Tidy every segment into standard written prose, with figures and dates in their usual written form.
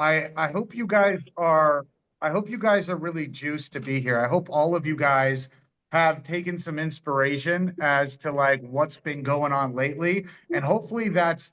I hope you guys are I hope you guys are really juiced to be here. I hope all of you guys have taken some inspiration as to like what's been going on lately, and hopefully that's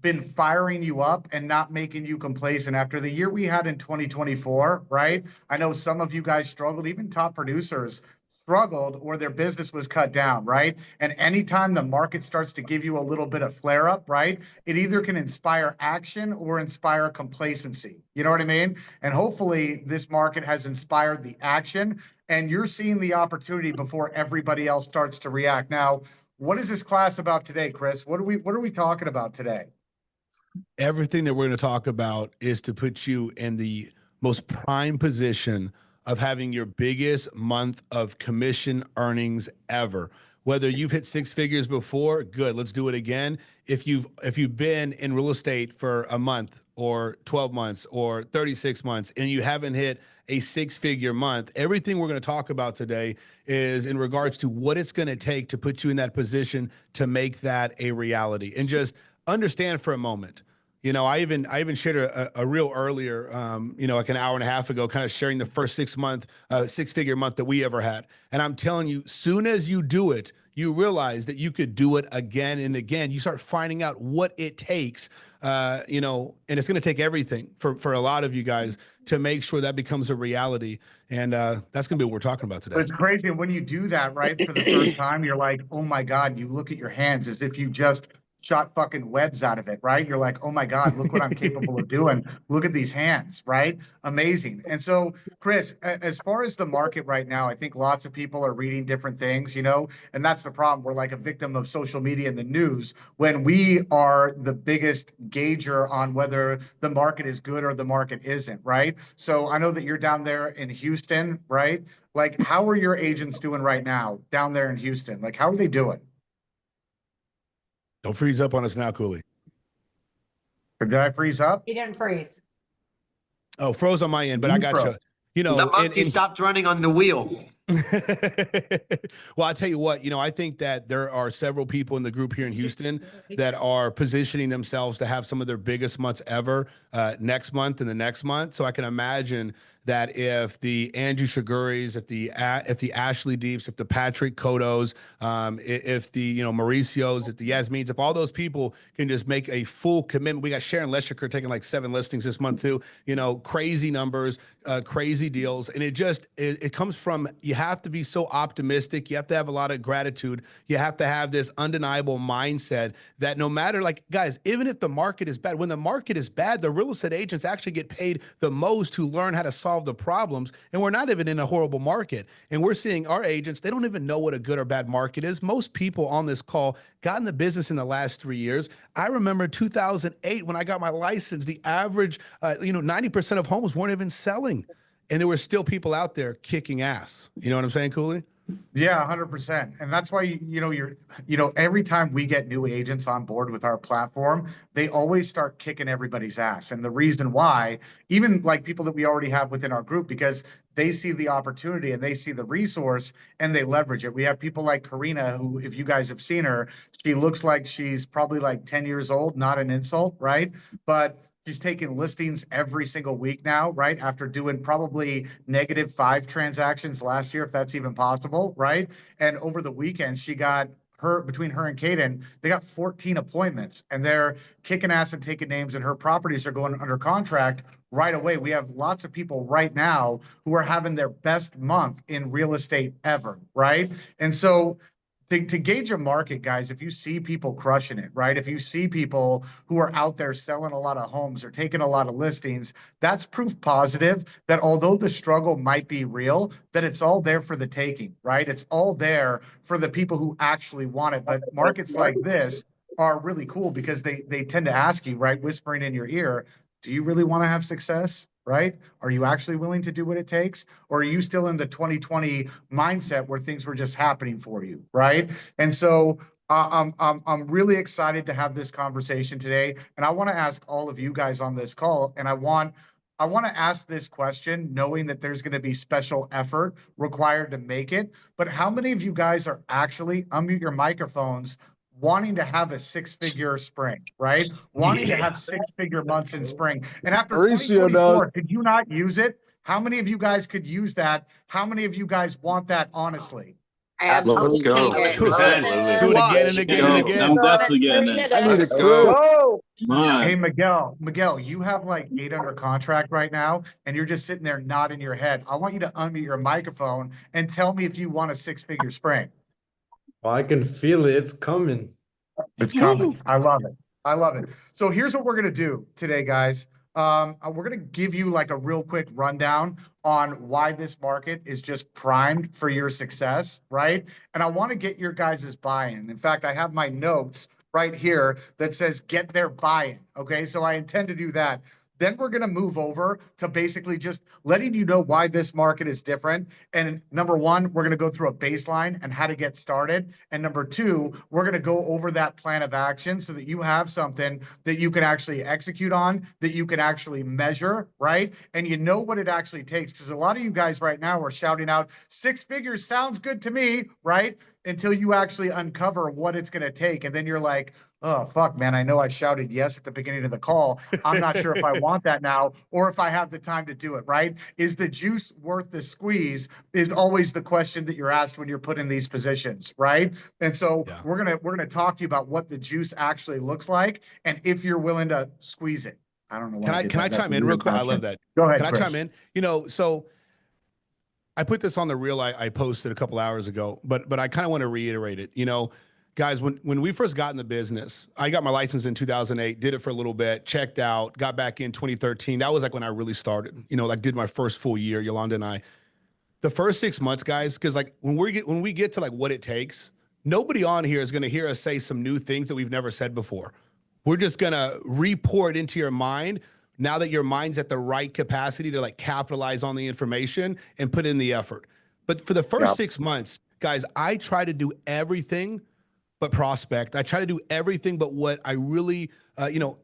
been firing you up and not making you complacent after the year we had in 2024, right? I know some of you guys struggled, even top producers struggled or their business was cut down, right? And anytime the market starts to give you a little bit of flare up, right? It either can inspire action or inspire complacency. You know what I mean? And hopefully this market has inspired the action and you're seeing the opportunity before everybody else starts to react. Now, what is this class about today, Chris? What are we talking about today? Everything that we're going to talk about is to put you in the most prime position of having your biggest month of commission earnings ever. Whether you've hit six figures before, good, let's do it again. If you've been in real estate for a month or 12 months or 36 months and you haven't hit a six-figure month, everything we're going to talk about today is in regards to what it's going to take to put you in that position to make that a reality. And just understand for a moment. I even shared a reel earlier, like an hour and a half ago, kind of sharing the first 6-figure month that we ever had. And I'm telling you, soon as you do it, you realize that you could do it again and again. You start finding out what it takes, and it's going to take everything for a lot of you guys to make sure that becomes a reality. And that's going to be what we're talking about today. It's crazy when you do that, right? For the first time, you're like, oh my God, you look at your hands as if you just shot fucking webs out of it, right? You're like, oh my God, look what I'm capable of doing. Look at these hands, right? Amazing. And so, Chris, as far as the market right now, I think lots of people are reading different things, and that's the problem. We're like a victim of social media and the news when we are the biggest gauger on whether the market is good or the market isn't, right? So I know that you're down there in Houston, right? Like, how are your agents doing right now down there in Houston? Like, how are they doing? Don't freeze up on us now, Cooley. Did I freeze up? He didn't freeze. Oh, froze on my end, but I got you. The monkey stopped running on the wheel. Well, I'll tell you what, I think that there are several people in the group here in Houston that are positioning themselves to have some of their biggest months ever next month and the next month. So I can imagine that if the Andrew Shiguris, if the Ashley Deeps, if the Patrick Kotos, if the Mauricios, if the Yasmins, if all those people can just make a full commitment. We got Sharon Leshiker taking like 7 listings this month too. Crazy numbers, crazy deals, and it comes from, you have to be so optimistic. You have to have a lot of gratitude. You have to have this undeniable mindset that no matter, like, guys, even if the market is bad, when the market is bad, the real estate agents actually get paid the most to learn how to solve the problems. And we're not even in a horrible market. And we're seeing our agents, they don't even know what a good or bad market is. Most people on this call got in the business in the last 3 years. I remember 2008 when I got my license, the average, 90% of homes weren't even selling. And there were still people out there kicking ass. You know what I'm saying, Cooley? Yeah, 100%. And that's why, every time we get new agents on board with our platform, they always start kicking everybody's ass. And the reason why, even like people that we already have within our group, because they see the opportunity and they see the resource and they leverage it. We have people like Karina, who, if you guys have seen her, she looks like she's probably like 10 years old, not an insult, right? But she's taking listings every single week now, right? After doing probably -5 transactions last year, if that's even possible, right? And over the weekend, between her and Caden, they got 14 appointments and they're kicking ass and taking names, and her properties are going under contract right away. We have lots of people right now who are having their best month in real estate ever, right? And so to gauge a market, guys, if you see people crushing it, right? If you see people who are out there selling a lot of homes or taking a lot of listings, that's proof positive that although the struggle might be real, that it's all there for the taking, right? It's all there for the people who actually want it. But markets like this are really cool because they tend to ask you, right, whispering in your ear, do you really want to have success? Right? Are you actually willing to do what it takes? Or are you still in the 2020 mindset where things were just happening for you? Right? And so I'm really excited to have this conversation today. And I want to ask all of you guys on this call, and I want to ask this question knowing that there's going to be special effort required to make it. But how many of you guys are actually, unmute your microphones, wanting to have a six-figure spring, right? Wanting to have six-figure months in spring. And after Mauricio, 2024, could you not use it? How many of you guys could use that? How many of you guys want that honestly? Let's go. Do it again and again and again. I'm definitely getting it. I need a Let's go. crew. Hey, Man, Miguel, you have like 8 under contract right now, and you're just sitting there nodding your head. I want you to unmute your microphone and tell me if you want a six-figure spring. Well, I can feel it. It's coming. It's coming. I love it. I love it. So here's what we're gonna do today, guys. We're gonna give you like a real quick rundown on why this market is just primed for your success, right? And I want to get your guys' buy-in. In fact, I have my notes right here that says get their buy-in. Okay, so I intend to do that. Then we're going to move over to basically just letting you know why this market is different. And number one, we're going to go through a baseline and how to get started. And number two, we're going to go over that plan of action so that you have something that you can actually execute on, that you can actually measure, right? And you know what it actually takes. Because a lot of you guys right now are shouting out, 6 figures sounds good to me, right? Until you actually uncover what it's going to take. And then you're like, oh, fuck, man, I know I shouted yes at the beginning of the call. I'm not sure if I want that now or if I have the time to do it, right? Is the juice worth the squeeze is always the question that you're asked when you're put in these positions, right? And so we're gonna talk to you about what the juice actually looks like and if you're willing to squeeze it. I don't know. Can I chime in real quick? I love that. Go ahead, Can I Chris. chime in? You know, so I put this on the reel I posted a couple hours ago, but I kind of want to reiterate it. You know, guys, when we first got in the business, I got my license in 2008, did it for a little bit, checked out, got back in 2013. That was like when I really started, you know, like did my first full year, Yolanda and I. The first 6 months, guys, because like when we get to like what it takes, nobody on here is going to hear us say some new things that we've never said before. We're just going to re-pour it into your mind now that your mind's at the right capacity to like capitalize on the information and put in the effort. But for the first 6 months, guys, I try to do everything but prospect. I try to do everything but what I really,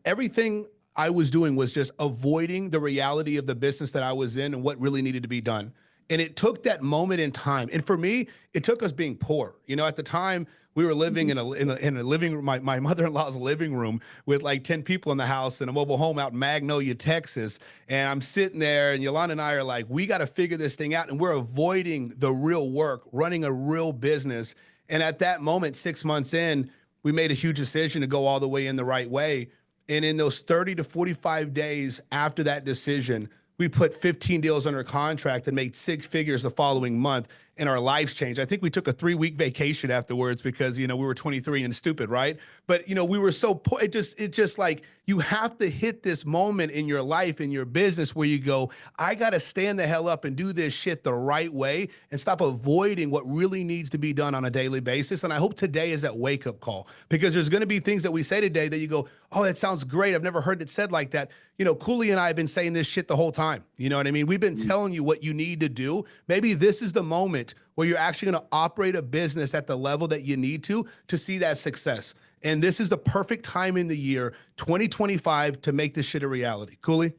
everything I was doing was just avoiding the reality of the business that I was in and what really needed to be done. And it took that moment in time. And for me, it took us being poor. You know, at the time we were living in a living room, my mother-in-law's living room with like 10 people in the house in a mobile home out in Magnolia, Texas. And I'm sitting there and Yolanda and I are like, we got to figure this thing out. And we're avoiding the real work, running a real business. And at that moment, 6 months in, we made a huge decision to go all the way in the right way. And in those 30 to 45 days after that decision, we put 15 deals under contract and made 6 figures the following month, and our lives changed. I think we took a 3-week vacation afterwards because, you know, we were 23 and stupid, right? But, you know, we were so poor. It just like, you have to hit this moment in your life, in your business where you go, I got to stand the hell up and do this shit the right way and stop avoiding what really needs to be done on a daily basis. And I hope today is that wake-up call, because there's going to be things that we say today that you go, oh, that sounds great. I've never heard it said like that. You know, Cooley and I have been saying this shit the whole time. You know what I mean? We've been telling you what you need to do. Maybe this is the moment where you're actually going to operate a business at the level that you need to see that success. And this is the perfect time in the year, 2025, to make this shit a reality. Cooley?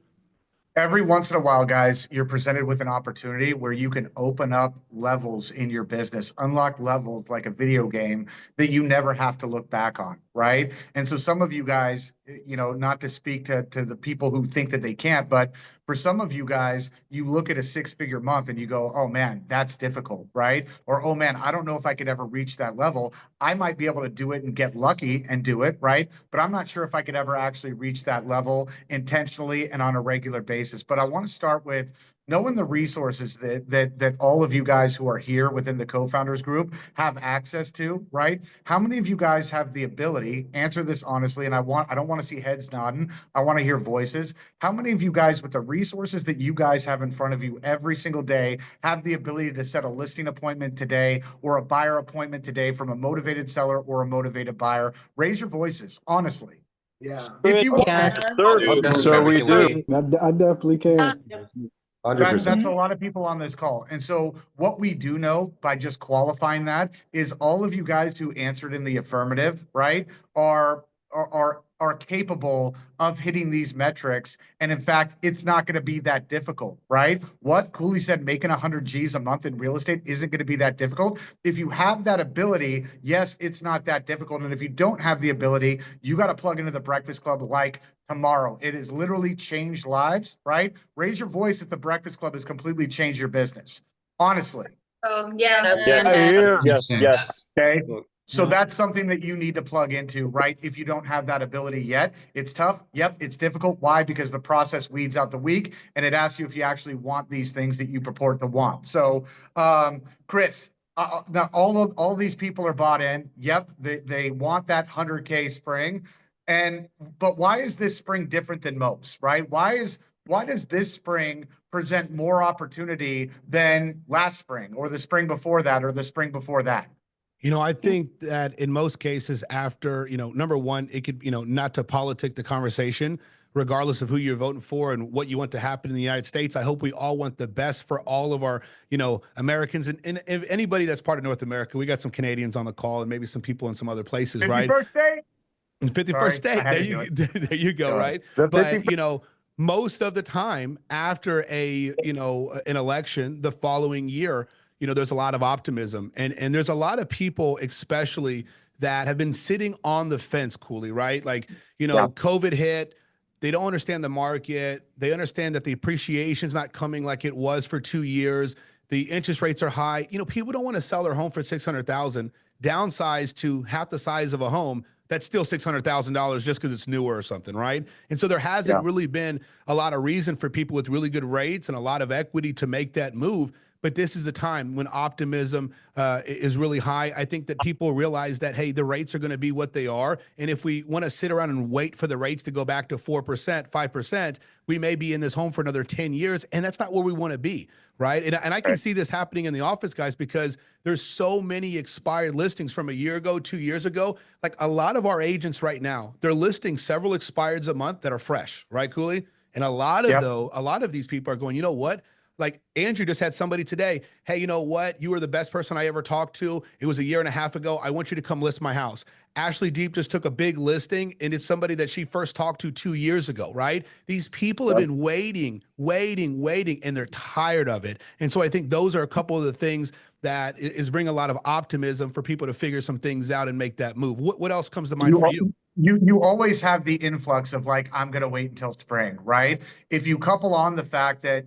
Every once in a while, guys, you're presented with an opportunity where you can open up levels in your business, unlock levels like a video game that you never have to look back on, right? And so some of you guys, you know, not to speak to the people who think that they can't, but for some of you guys, you look at a 6-figure month and you go, oh man, that's difficult, right? Or, oh man, I don't know if I could ever reach that level. I might be able to do it and get lucky and do it, right? But I'm not sure if I could ever actually reach that level intentionally and on a regular basis. But I want to start with knowing the resources that all of you guys who are here within the co-founders group have access to, right? How many of you guys have the ability, answer this honestly, and I don't want to see heads nodding, I want to hear voices. How many of you guys with the resources that you guys have in front of you every single day have the ability to set a listing appointment today or a buyer appointment today from a motivated seller or a motivated buyer? Raise your voices, honestly. Yeah. If you Yes. Sir, we do. I definitely can. That's a lot of people on this call. And so what we do know by just qualifying that is all of you guys who answered in the affirmative, right, are are capable of hitting these metrics. And in fact, it's not going to be that difficult, right? What Cooley said, making 100 G's a month in real estate isn't going to be that difficult. If you have that ability, yes, it's not that difficult. And if you don't have the ability, you got to plug into the Breakfast Club like tomorrow. It has literally changed lives, right? Raise your voice if the Breakfast Club has completely changed your business. Honestly. Oh, yeah. Yes. Okay. So that's something that you need to plug into, right? If you don't have that ability yet, it's tough. Yep, it's difficult. Why? Because the process weeds out the weak, and it asks you if you actually want these things that you purport to want. So, Chris, now all these people are bought in. Yep, they want that 100K spring, but why is this spring different than most, right? Why does this spring present more opportunity than last spring or the spring before that or the spring before that? You know, I think that in most cases after, number one, it could, not to politic the conversation, regardless of who you're voting for and what you want to happen in the United States. I hope we all want the best for all of our, Americans and anybody that's part of North America. We got some Canadians on the call and maybe some people in some other places, right? 51st state. 51st state. There you go, right? But, most of the time after an election the following year, there's a lot of optimism and there's a lot of people, especially that have been sitting on the fence, Cooley, right? Like, COVID hit, they don't understand the market. They understand that the appreciation's not coming like it was for 2 years. The interest rates are high. People don't want to sell their home for $600,000, downsize to half the size of a home. That's still $600,000 just because it's newer or something, right? And so there hasn't really been a lot of reason for people with really good rates and a lot of equity to make that move. But this is the time when optimism is really high. I think that people realize that, hey, the rates are going to be what they are. And if we want to sit around and wait for the rates to go back to 4%, 5%, we may be in this home for another 10 years. And that's not where we want to be, right? And I can see this happening in the office, guys, because there's so many expired listings from a year ago, 2 years ago. Like a lot of our agents right now, they're listing several expireds a month that are fresh, right, Cooley? And a lot of these people are going, you know what? Like Andrew just had somebody today. Hey, you know what? You were the best person I ever talked to. It was a year and a half ago. I want you to come list my house. Ashley Deep just took a big listing, and it's somebody that she first talked to 2 years ago, right? These people have been waiting, and they're tired of it. And so I think those are a couple of the things that is bring a lot of optimism for people to figure some things out and make that move. What else comes to mind for you? You always have the influx of like, I'm going to wait until spring, right? If you couple on the fact that,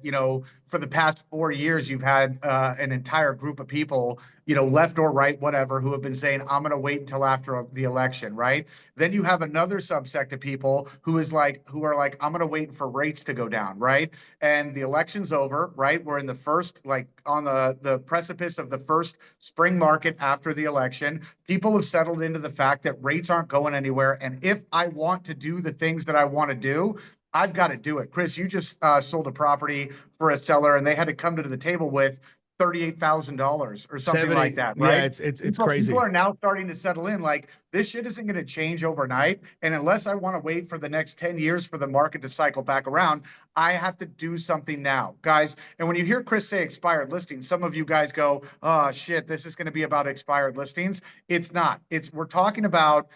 for the past 4 years, you've had an entire group of people, left or right, whatever, who have been saying, I'm going to wait until after the election, right? Then you have another subsect of people who are like, I'm going to wait for rates to go down, right? And the election's over, right? We're in the first, on the precipice of the first spring market after the election. People have settled into the fact that rates aren't going anywhere. And if I want to do the things that I want to do, I've got to do it. Chris, you just sold a property for a seller and they had to come to the table with $38,000 or something like that, right? Yeah, it's crazy. People are now starting to settle in. Like, this shit isn't going to change overnight. And unless I want to wait for the next 10 years for the market to cycle back around, I have to do something now, guys. And when you hear Chris say expired listings, some of you guys go, oh shit, this is going to be about expired listings. It's not. We're talking about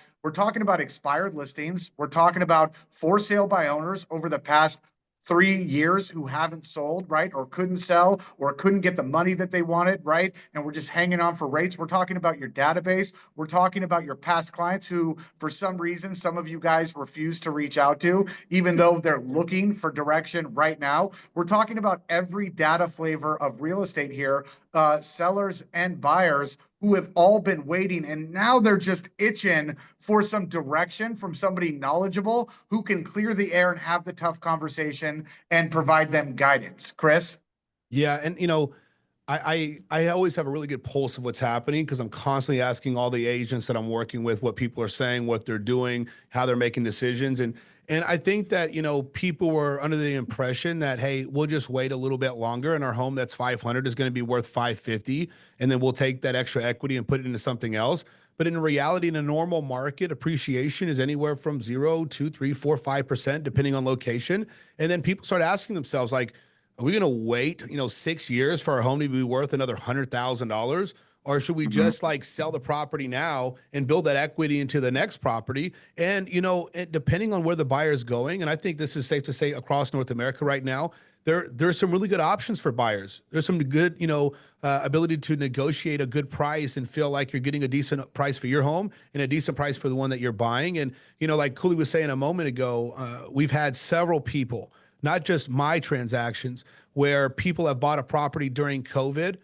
expired listings. We're talking about for sale by owners over the past 3 years who haven't sold, right? Or couldn't sell or couldn't get the money that they wanted, right? And we're just hanging on for rates. We're talking about your database. We're talking about your past clients who, for some reason, some of you guys refuse to reach out to, even though they're looking for direction right now. We're talking about every data flavor of real estate here, sellers and buyers who have all been waiting, and now they're just itching for some direction from somebody knowledgeable who can clear the air and have the tough conversation and provide them guidance. Chris? Yeah, and I always have a really good pulse of what's happening because I'm constantly asking all the agents that I'm working with what people are saying, what they're doing, how they're making decisions. And I think that, people were under the impression that, hey, we'll just wait a little bit longer and our home that's 500 is going to be worth 550. And then we'll take that extra equity and put it into something else. But in reality, in a normal market, appreciation is anywhere from 0, 2, 3, 4, 5%, depending on location. And then people start asking themselves, like, are we going to wait, 6 years for our home to be worth another $100,000? Or should we just like sell the property now and build that equity into the next property? And, depending on where the buyer is going, and I think this is safe to say across North America right now, there's some really good options for buyers. There's some good, ability to negotiate a good price and feel like you're getting a decent price for your home and a decent price for the one that you're buying. And, like Cooley was saying a moment ago, we've had several people, not just my transactions, where people have bought a property during COVID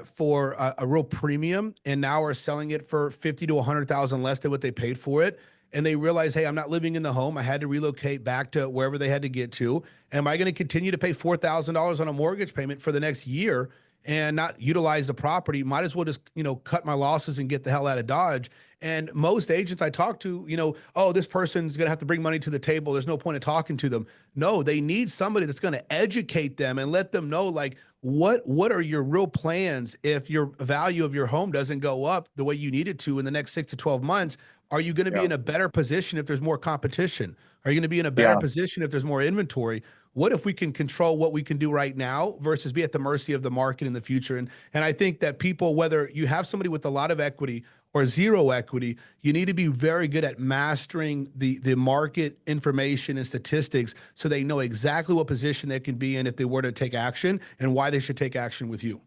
for a real premium and now are selling it for 50 to 100,000 less than what they paid for it. And they realize, hey, I'm not living in the home. I had to relocate back to wherever they had to get to. Am I going to continue to pay $4,000 on a mortgage payment for the next year and not utilize the property? Might as well just, cut my losses and get the hell out of Dodge. And most agents I talk to, oh, this person's going to have to bring money to the table. There's no point in talking to them. No, they need somebody that's going to educate them and let them know, like, what are your real plans if your value of your home doesn't go up the way you need it to in the next 6 to 12 months? Are you going to be in a better position if there's more competition? Are you going to be in a better position if there's more inventory? What if we can control what we can do right now versus be at the mercy of the market in the future? And I think that people, whether you have somebody with a lot of equity or zero equity, you need to be very good at mastering the market information and statistics so they know exactly what position they can be in if they were to take action and why they should take action with you.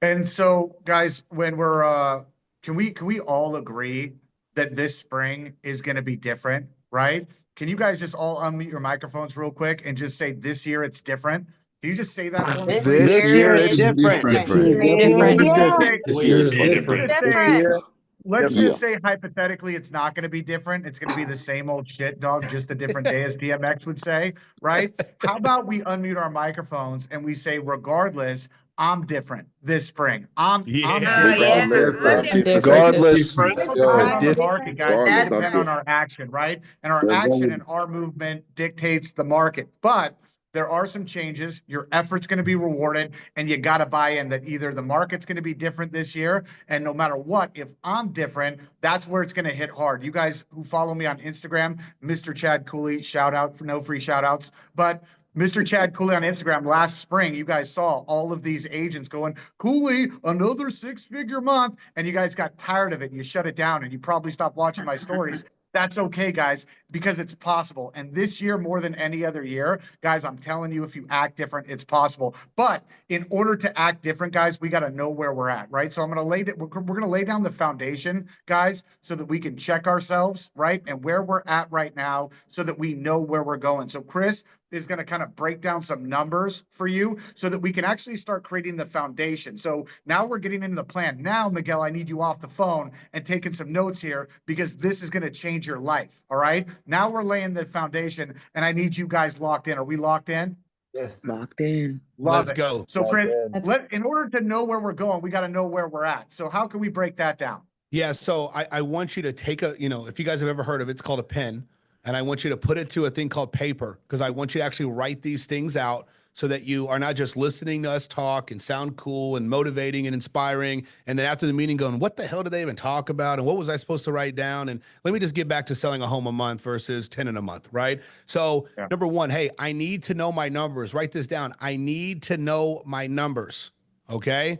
And so, guys, when we're can we all agree that this spring is going to be different, right? Can you guys just all unmute your microphones real quick and just say this year it's different? Can you just say that for me? This year is different. Let's just say hypothetically it's not going to be different. It's going to be the same old shit, dog, just a different day, as DMX would say, right? How about we unmute our microphones and we say, regardless, I'm different this spring. I'm different. Regardless, The market, guys, it depends on our action, right? And our action and our movement dictates the market. But there are some changes. Your effort's going to be rewarded, and you got to buy in that either the market's going to be different this year, and no matter what, if I'm different, that's where it's going to hit hard. You guys who follow me on Instagram, Mr. Chad Cooley, shout out for no free shout outs, but Mr. Chad Cooley on Instagram last spring, you guys saw all of these agents going, Cooley, another 6-figure month. And you guys got tired of it. And you shut it down and you probably stopped watching my stories. That's okay, guys, because it's possible. And this year, more than any other year, guys, I'm telling you, if you act different, it's possible. But in order to act different, guys, we got to know where we're at, right? So I'm going to we're going to lay down the foundation, guys, so that we can check ourselves, right? And where we're at right now so that we know where we're going. So Chris is going to kind of break down some numbers for you so that we can actually start creating the foundation. So now we're getting into the plan. Now, Miguel, I need you off the phone and taking some notes here because this is going to change your life. All right. Now we're laying the foundation and I need you guys locked in. Are we locked in? Yes. Locked in. Let's go. So Chris, in order to know where we're going, we got to know where we're at. So how can we break that down? Yeah. So I want you to take if you guys have ever heard of it, it's called a pen. And I want you to put it to a thing called paper because I want you to actually write these things out so that you are not just listening to us talk and sound cool and motivating and inspiring. And then after the meeting going, what the hell did they even talk about? And what was I supposed to write down? And let me just get back to selling a home a month versus 10 in a month, right? So number one, hey, I need to know my numbers. Write this down. I need to know my numbers, okay?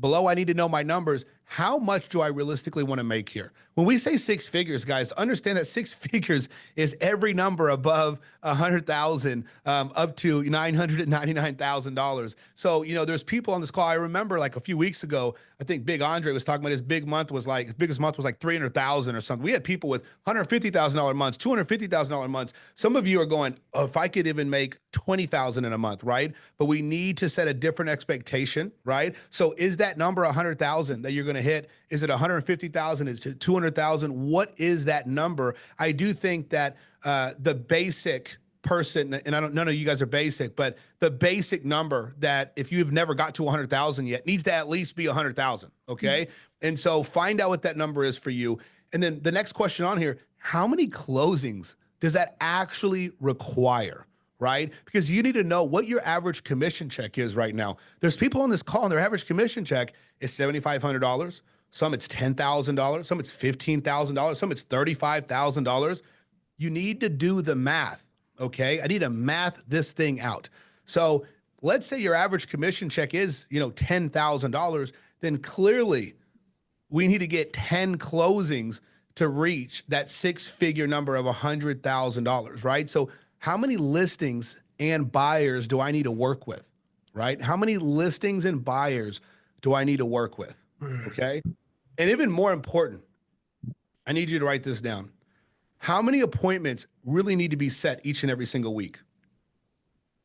Below, I need to know my numbers. How much do I realistically want to make here? When we say 6 figures, guys, understand that 6 figures is every number above 100,000 up to $999,000. So, there's people on this call. I remember like a few weeks ago, I think Big Andre was talking about his biggest month was like 300,000 or something. We had people with $150,000 months, $250,000 months. Some of you are going, oh, if I could even make 20,000 in a month, right? But we need to set a different expectation, right? So is that number 100,000 that you're going to hit? Is it 150,000? Is it 200,000? What is that number? I do think that the basic person, and none of you guys are basic, but the basic number that if you've never got to 100,000 yet needs to at least be 100,000. Okay. Mm-hmm. And so find out what that number is for you. And then the next question on here, how many closings does that actually require? Right? Because you need to know what your average commission check is right now. There's people on this call and their average commission check is $7,500. Some it's $10,000. Some it's $15,000. Some it's $35,000. You need to do the math. Okay. I need to math this thing out. So let's say your average commission check is, $10,000. then clearly we need to get 10 closings to reach that six-figure number of $100,000, right? So how many listings and buyers do I need to work with, right? How many listings and buyers do I need to work with, okay? And even more important, I need you to write this down. How many appointments really need to be set each and every single week?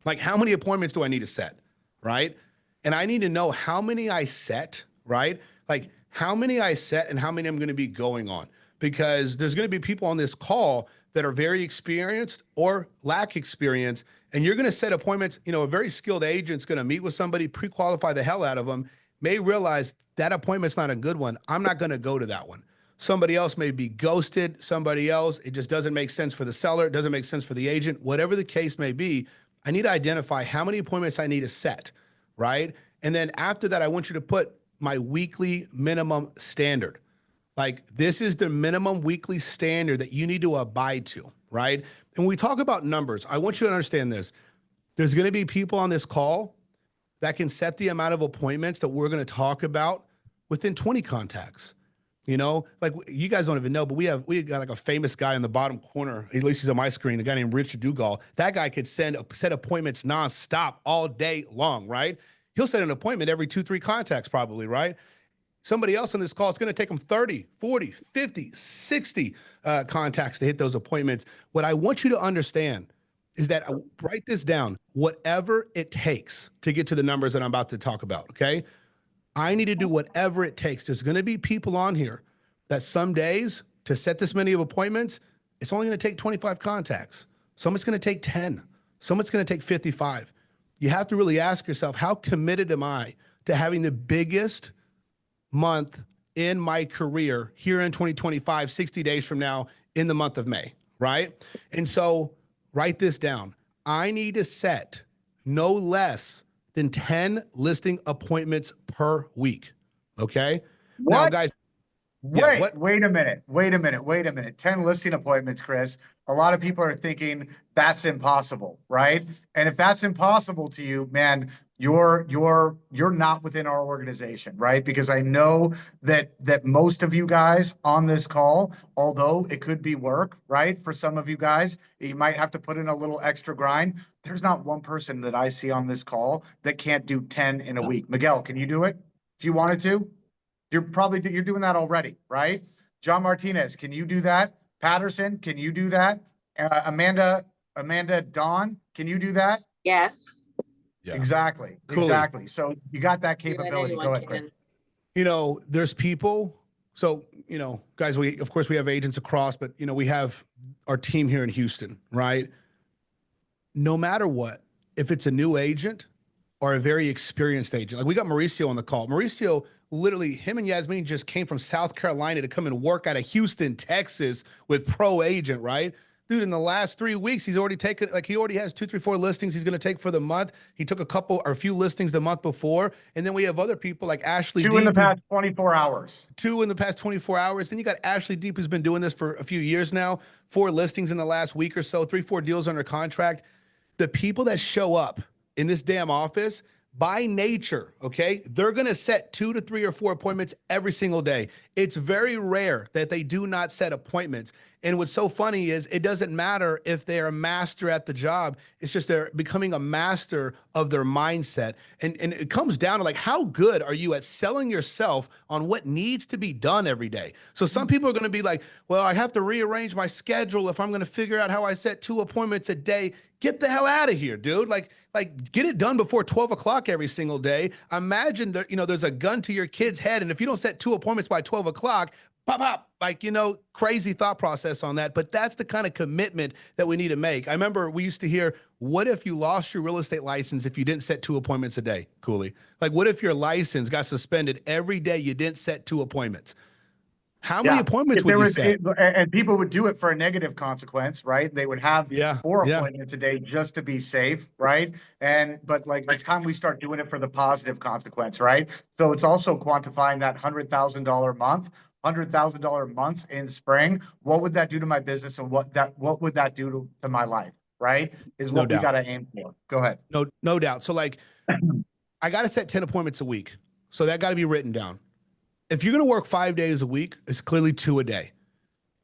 Like, how many appointments do I need to set, right? And I need to know how many I set, right? Like, how many I set and how many I'm going to be going on, because there's going to be people on this call that are very experienced or lack experience, and you're going to set appointments. You know, a very skilled agent's going to meet with somebody, pre-qualify the hell out of them, may realize that appointment's not a good one. I'm not going to go to that one. Somebody else may be ghosted. Somebody else, it just doesn't make sense for the seller. It doesn't make sense for the agent. Whatever the case may be, I need to identify how many appointments I need to set, right? And then after that, I want you to put my weekly minimum standard. Like, this is the minimum weekly standard that you need to abide to, right? And when we talk about numbers, I want you to understand this. There's going to be people on this call that can set the amount of appointments that we're going to talk about within 20 contacts. You know, like, you guys don't even know, but we got like a famous guy in the bottom corner, at least he's on my screen, a guy named Richard Dugal. That guy could set appointments nonstop all day long, right? He'll set an appointment every 2-3 contacts probably, right? Somebody else on this call, it's going to take them 30, 40, 50, 60 contacts to hit those appointments. What I want you to understand is that, write this down, whatever it takes to get to the numbers that I'm about to talk about, okay? I need to do whatever it takes. There's going to be people on here that some days, to set this many of appointments, it's only going to take 25 contacts. Some it's going to take 10. Some it's going to take 55. You have to really ask yourself, how committed am I to having the biggest month in my career here in 2025, 60 days from now, in the month of May, right? And so write this down. I need to set no less than 10 listing appointments per week. Okay. What? Now, guys. Wait a minute. 10 listing appointments, Chris. A lot of people are thinking that's impossible, right? And if that's impossible to you, man, you're not within our organization, right? Because I know that most of you guys on this call, although it could be work, right? For some of you guys, you might have to put in a little extra grind. There's not one person that I see on this call that can't do 10 in a week. Miguel, can you do it if you wanted to? You're doing that already, right? John Martinez, can you do that? Patterson, can you do that? Amanda Dawn, can you do that? Yes. Yeah. Exactly. Cool. Exactly. So you got that capability. Go ahead, Chris. You know, there's people. So, you know, guys, of course we have agents across, but, you know, we have our team here in Houston, right? No matter what, if it's a new agent or a very experienced agent, like we got Mauricio on the call. Mauricio, literally, him and Yasmin just came from South Carolina to come and work out of Houston, Texas with Pro Agent, right? Dude, in the last 3 weeks, he's already taken, like, he already has 2, 3, 4 listings he's going to take for the month. He took a few listings the month before. And then we have other people like Ashley Two in the past 24 hours. 2 in the past 24 hours. Then you got Ashley Deep, who's been doing this for a few years now. 4 listings in the last week or so, 3, 4 deals under contract. The people that show up in this damn office, by nature, okay, they're going to set 2 to 3 or 4 appointments every single day. It's very rare that they do not set appointments. And what's so funny is it doesn't matter if they're a master at the job. It's just they're becoming a master of their mindset. And it comes down to, like, how good are you at selling yourself on what needs to be done every day? So some people are going to be like, well, I have to rearrange my schedule if I'm going to figure out how I set 2 appointments a day. Get the hell out of here, dude. Like get it done before 12 o'clock every single day. Imagine that, you know, there's a gun to your kid's head. And if you don't set 2 appointments by 12 o'clock, pop, pop, like, you know, crazy thought process on that. But that's the kind of commitment that we need to make. I remember we used to hear, what if you lost your real estate license if you didn't set 2 appointments a day, Cooley? Like, what if your license got suspended every day you didn't set 2 appointments? How many appointments would you set? And people would do it for a negative consequence, right? They would have 4 appointments a day just to be safe, right? But like, it's time we start doing it for the positive consequence, right? So it's also quantifying that $100,000 month, $100,000 months in spring. What would that do to my business, and what would that do to my life, right? Is what we got to aim for. Go ahead. No doubt. So, like, I got to set 10 appointments a week. So that got to be written down. If you're going to work 5 days a week, it's clearly 2 a day.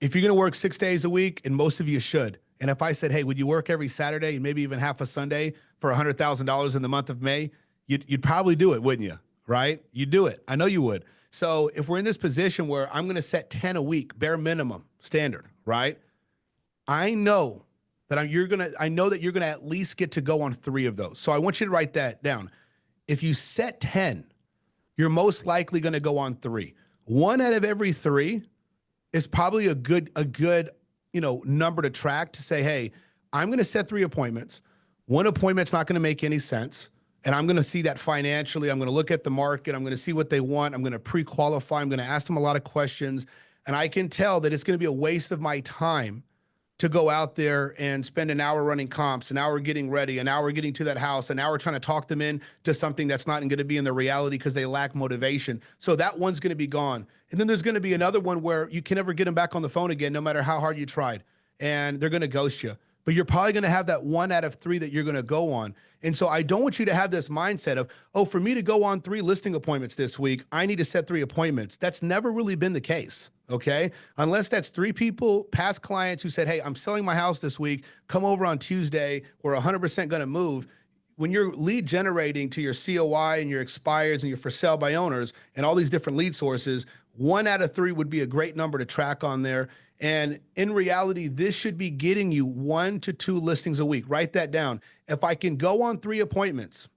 If you're going to work 6 days a week, and most of you should, and if I said, hey, would you work every Saturday and maybe even half a Sunday for $100,000 in the month of May, you'd probably do it, wouldn't you? Right? You'd do it. I know you would. So if we're in this position where I'm going to set 10 a week, bare minimum standard, right? I know that you're going to at least get to go on 3 of those. So I want you to write that down. If you set 10, you're most likely going to go on 3. 1 out of every 3 is probably a good, number to track to say, hey, I'm going to set 3 appointments. 1 appointment's not going to make any sense. And I'm going to see that financially. I'm going to look at the market. I'm going to see what they want. I'm going to pre-qualify. I'm going to ask them a lot of questions. And I can tell that it's going to be a waste of my time to go out there and spend an hour running comps, an hour getting ready, an hour getting to that house, an hour trying to talk them in to something that's not going to be in their reality because they lack motivation. So that one's going to be gone. And then there's going to be another one where you can never get them back on the phone again, no matter how hard you tried. And they're going to ghost you. But you're probably going to have that 1 out of 3 that you're going to go on. And so I don't want you to have this mindset of, oh, for me to go on 3 listing appointments this week, I need to set 3 appointments. That's never really been the case, okay? Unless that's 3 people, past clients who said, hey, I'm selling my house this week. Come over on Tuesday. We're 100% going to move. When you're lead generating to your COI and your expires and your for sale by owners and all these different lead sources, 1 out of 3 would be a great number to track on there. And in reality, this should be getting you 1 to 2 listings a week. Write that down. If I can go on 3 appointments,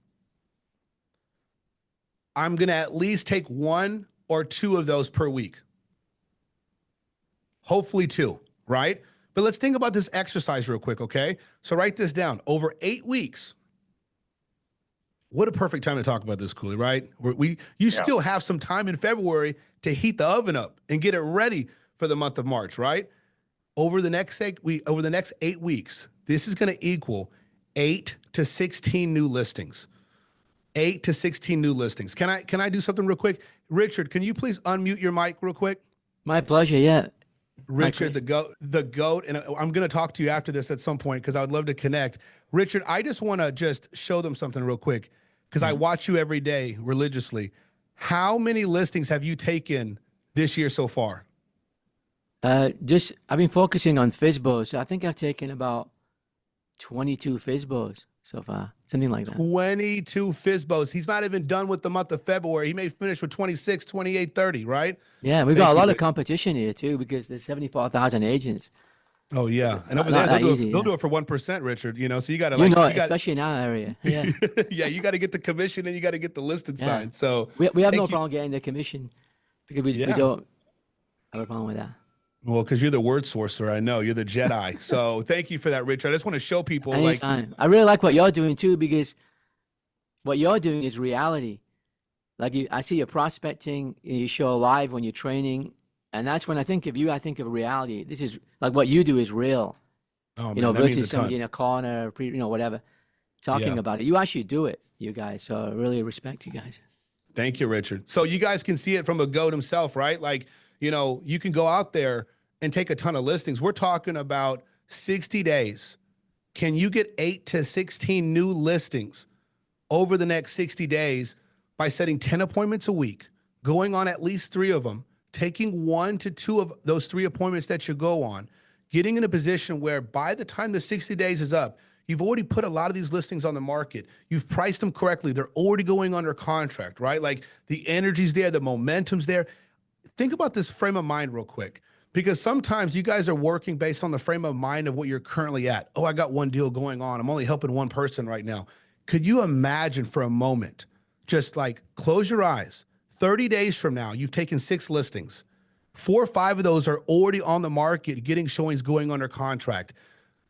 I'm going to at least take 1 or 2 of those per week. Hopefully 2, right? But let's think about this exercise real quick, okay? So write this down. Over 8 weeks. What a perfect time to talk about this, Cooley, right? You still have some time in February to heat the oven up and get it ready for the month of March, right? Over the next 8 weeks, this is going to equal 8 to 16 new listings. 8 to 16 new listings. Can I do something real quick? Richard, can you please unmute your mic real quick? My pleasure, yeah. Richard, the goat, and I'm going to talk to you after this at some point because I would love to connect. Richard, I just want to just show them something real quick because I watch you every day religiously. How many listings have you taken this year so far? I've been focusing on FSBOs. So I think I've taken about 22 FSBOs so far, something like that. 22 FSBOs. He's not even done with the month of February. He may finish with 26, 28, 30, right? Yeah, we've got a lot of competition here too because there's 74,000 agents. Oh yeah, and over there they'll do it for 1%, Richard. So you got to especially in our area. Yeah, yeah, you got to get the commission and you got to get the listed sign. So we have no problem getting the commission because we don't have a problem with that. Well, because you're the word sorcerer, I know you're the Jedi. So thank you for that, Richard. I just want to show people Anytime. I really like what you're doing too because what you're doing is reality. Like I see you prospecting, you show live when you're training. And that's when I think of you, I think of reality. This is like what you do is real. Oh, man, versus somebody in a corner, whatever, talking about it. You actually do it, you guys. So I really respect you guys. Thank you, Richard. So you guys can see it from a goat himself, right? Like, you can go out there and take a ton of listings. We're talking about 60 days. Can you get 8 to 16 new listings over the next 60 days by setting 10 appointments a week, going on at least 3 of them, taking 1 to 2 of those 3 appointments that you go on, getting in a position where by the time the 60 days is up, you've already put a lot of these listings on the market. You've priced them correctly. They're already going under contract, right? Like the energy's there, the momentum's there. Think about this frame of mind real quick, because sometimes you guys are working based on the frame of mind of what you're currently at. Oh, I got 1 deal going on. I'm only helping 1 person right now. Could you imagine for a moment, just like close your eyes, 30 days from now, you've taken 6 listings. 4 or 5 of those are already on the market, getting showings, going under contract.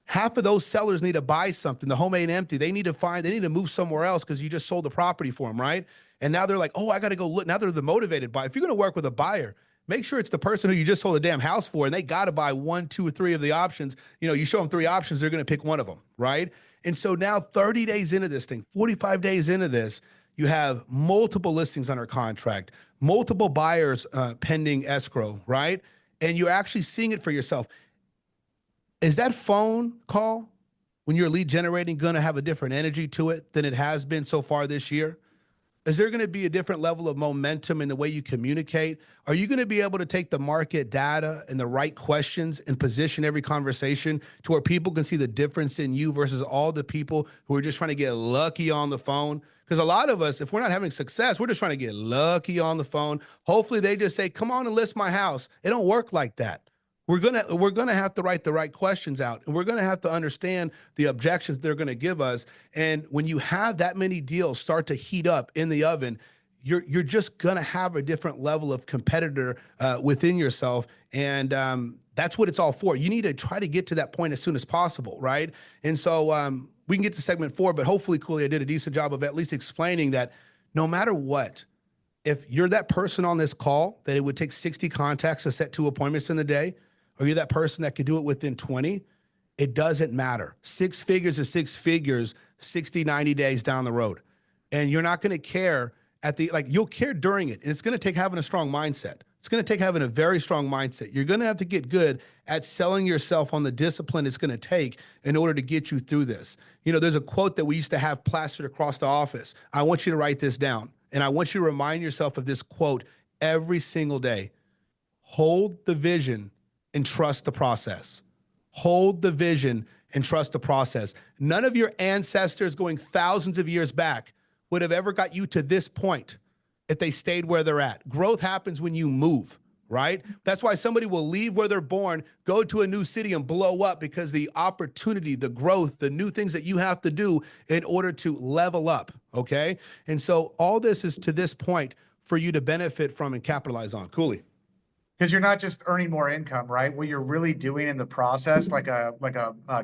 Half of those sellers need to buy something. The home ain't empty. They need to move somewhere else because you just sold the property for them, right? And now they're like, oh, I got to go look. Now they're the motivated buyer. If you're going to work with a buyer, make sure it's the person who you just sold a damn house for, and they got to buy 1, 2, or 3 of the options. You show them 3 options, they're going to pick one of them, right? And so now 30 days into this thing, 45 days into this, you have multiple listings under contract, multiple buyers pending escrow, right? And you're actually seeing it for yourself. Is that phone call, when you're lead generating, going to have a different energy to it than it has been so far this year? Is there going to be a different level of momentum in the way you communicate? Are you going to be able to take the market data and the right questions and position every conversation to where people can see the difference in you versus all the people who are just trying to get lucky on the phone? Because a lot of us, if we're not having success, we're just trying to get lucky on the phone. Hopefully they just say, come on and list my house. It don't work like that. We're gonna have to write the right questions out, and we're gonna have to understand the objections they're gonna give us. And when you have that many deals start to heat up in the oven, you're just gonna have a different level of competitor within yourself, and that's what it's all for. You need to try to get to that point as soon as possible, right? And so we can get to segment 4, but hopefully, Cooley, I did a decent job of at least explaining that no matter what, if you're that person on this call that it would take 60 contacts to set 2 appointments in a day, or you're that person that could do it within 20, it doesn't matter. 6 figures is 6 figures, 60, 90 days down the road. And you're not going to care you'll care during it. And it's going to take having a strong mindset. It's going to take having a very strong mindset. You're going to have to get good at selling yourself on the discipline it's going to take in order to get you through this. You know, there's a quote that we used to have plastered across the office. I want you to write this down. And I want you to remind yourself of this quote every single day. Hold the vision and trust the process. Hold the vision and trust the process. None of your ancestors going thousands of years back would have ever got you to this point if they stayed where they're at. Growth happens when you move, right? That's why somebody will leave where they're born, go to a new city and blow up, because the opportunity, the growth, the new things that you have to do in order to level up, okay? And so all this is to this point for you to benefit from and capitalize on. Cooley. Because you're not just earning more income, right? What you're really doing in the process, like a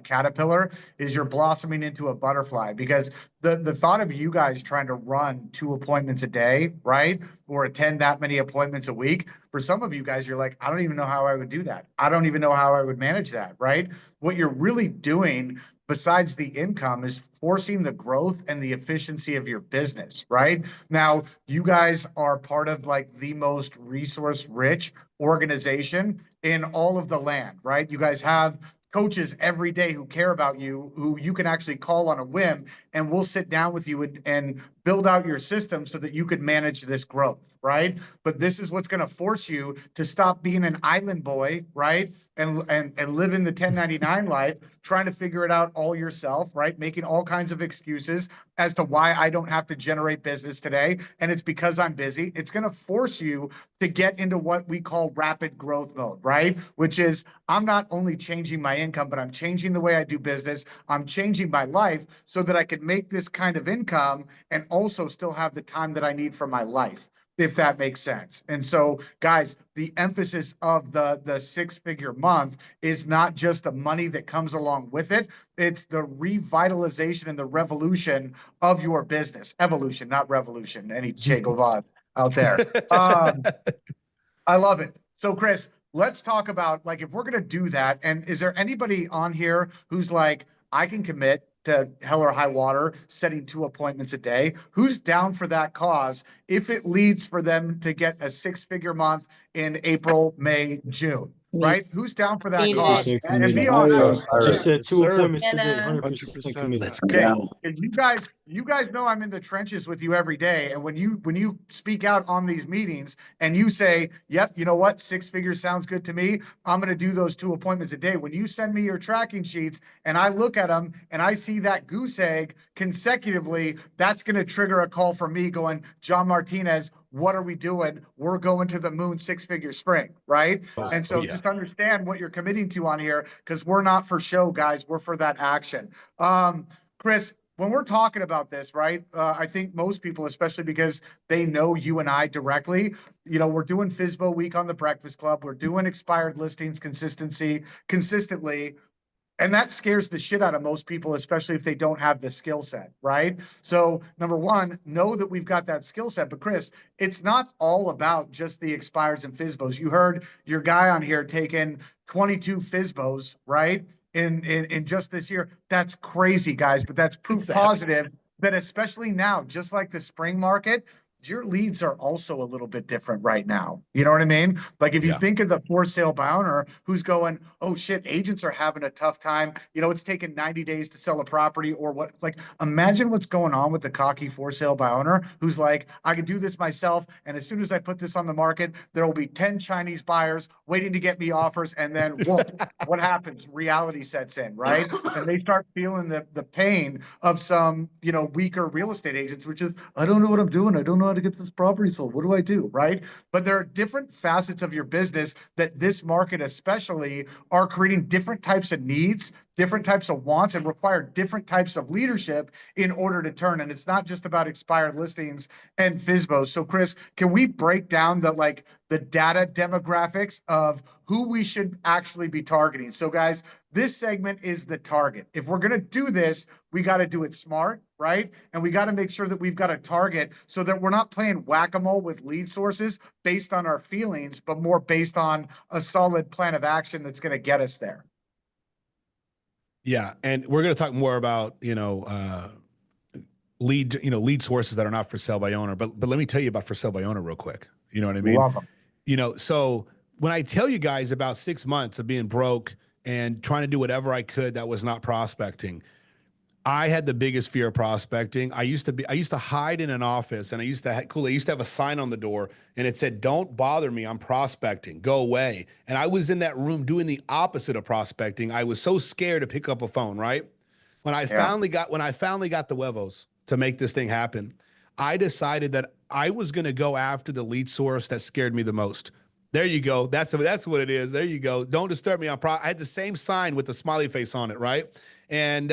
caterpillar, is you're blossoming into a butterfly. Because the thought of you guys trying to run 2 appointments a day, right, or attend that many appointments a week, for some of you guys, you're like, I don't even know how I would do that. I don't even know how I would manage that, right? What you're really doing, besides the income, is forcing the growth and the efficiency of your business, right? Now, you guys are part of like the most resource rich organization in all of the land, right? You guys have coaches every day who care about you, who you can actually call on a whim, and we'll sit down with you and build out your system so that you could manage this growth, right? But this is what's going to force you to stop being an island boy, right? And live in the 1099 life, trying to figure it out all yourself, right? Making all kinds of excuses as to why I don't have to generate business today. And it's because I'm busy. It's going to force you to get into what we call rapid growth mode, right? Which is, I'm not only changing my income, but I'm changing the way I do business. I'm changing my life so that I can make this kind of income and also still have the time that I need for my life, if that makes sense. And so, guys, the emphasis of the 6-figure month is not just the money that comes along with it. It's the revitalization and the revolution of your business. Evolution, not revolution. Any Che Guevara out there. I love it. So, Chris, let's talk about, like, if we're going to do that, and is there anybody on here who's like, I can commit to hell or high water, setting 2 appointments a day? Who's down for that cause if it leads for them to get a 6-figure month in April, May, June? Right? Who's down for that cause? And be honest. Just said 2 appointments today, 100% committed. Okay. And you guys know I'm in the trenches with you every day. And when you speak out on these meetings and you say, yep, you know what, 6 figures sounds good to me, I'm going to do those 2 appointments a day. When you send me your tracking sheets and I look at them and I see that goose egg consecutively, that's going to trigger a call from me going, John Martinez, what are we doing? We're going to the moon 6-figure spring, right? And so just understand what you're committing to on here, because we're not for show, guys. We're for that action. Chris, when we're talking about this, right, I think most people, especially because they know you and I directly, you know, we're doing FSBO week on the Breakfast Club. We're doing expired listings consistently. And that scares the shit out of most people, especially if they don't have the skill set, right? So number one, know that we've got that skill set. But Chris, it's not all about just the expires and FSBOs. You heard your guy on here taking 22 FSBOs, right? In just this year. That's crazy, guys, but that's proof positive that, especially now, just like the spring market, your leads are also a little bit different right now. You know what I mean? Like if you Yeah. think of the for sale by owner who's going, oh shit, agents are having a tough time. You know, it's taken 90 days to sell a property or what, like imagine what's going on with the cocky for sale by owner who's like, I can do this myself. And as soon as I put this on the market, there will be 10 Chinese buyers waiting to get me offers. And then what happens? Reality sets in, right? And they start feeling the pain of some, you know, weaker real estate agents, which is, I don't know what I'm doing. I don't know how to get this property sold. What do I do? Right. But there are different facets of your business that this market especially are creating different types of needs, different types of wants, and require different types of leadership in order to turn. And it's not just about expired listings and FSBOs. So Chris, can we break down the data demographics of who we should actually be targeting? So guys, this segment is the target. If we're going to do this, we got to do it smart, right? And we got to make sure that we've got a target so that we're not playing whack-a-mole with lead sources based on our feelings, but more based on a solid plan of action that's going to get us there. Yeah. And we're going to talk more about, lead sources that are not for sale by owner, but let me tell you about for sale by owner real quick. You know what I mean? Love 'em. So when I tell you guys about 6 months of being broke and trying to do whatever I could that was not prospecting, I had the biggest fear of prospecting. I used to hide in an office, and I used to have a sign on the door and it said, "Don't bother me. I'm prospecting. Go away." And I was in that room doing the opposite of prospecting. I was so scared to pick up a phone, right? When I finally got the huevos to make this thing happen, I decided that I was going to go after the lead source that scared me the most. There you go. That's what it is. There you go. Don't disturb me. I had the same sign with the smiley face on it, right? And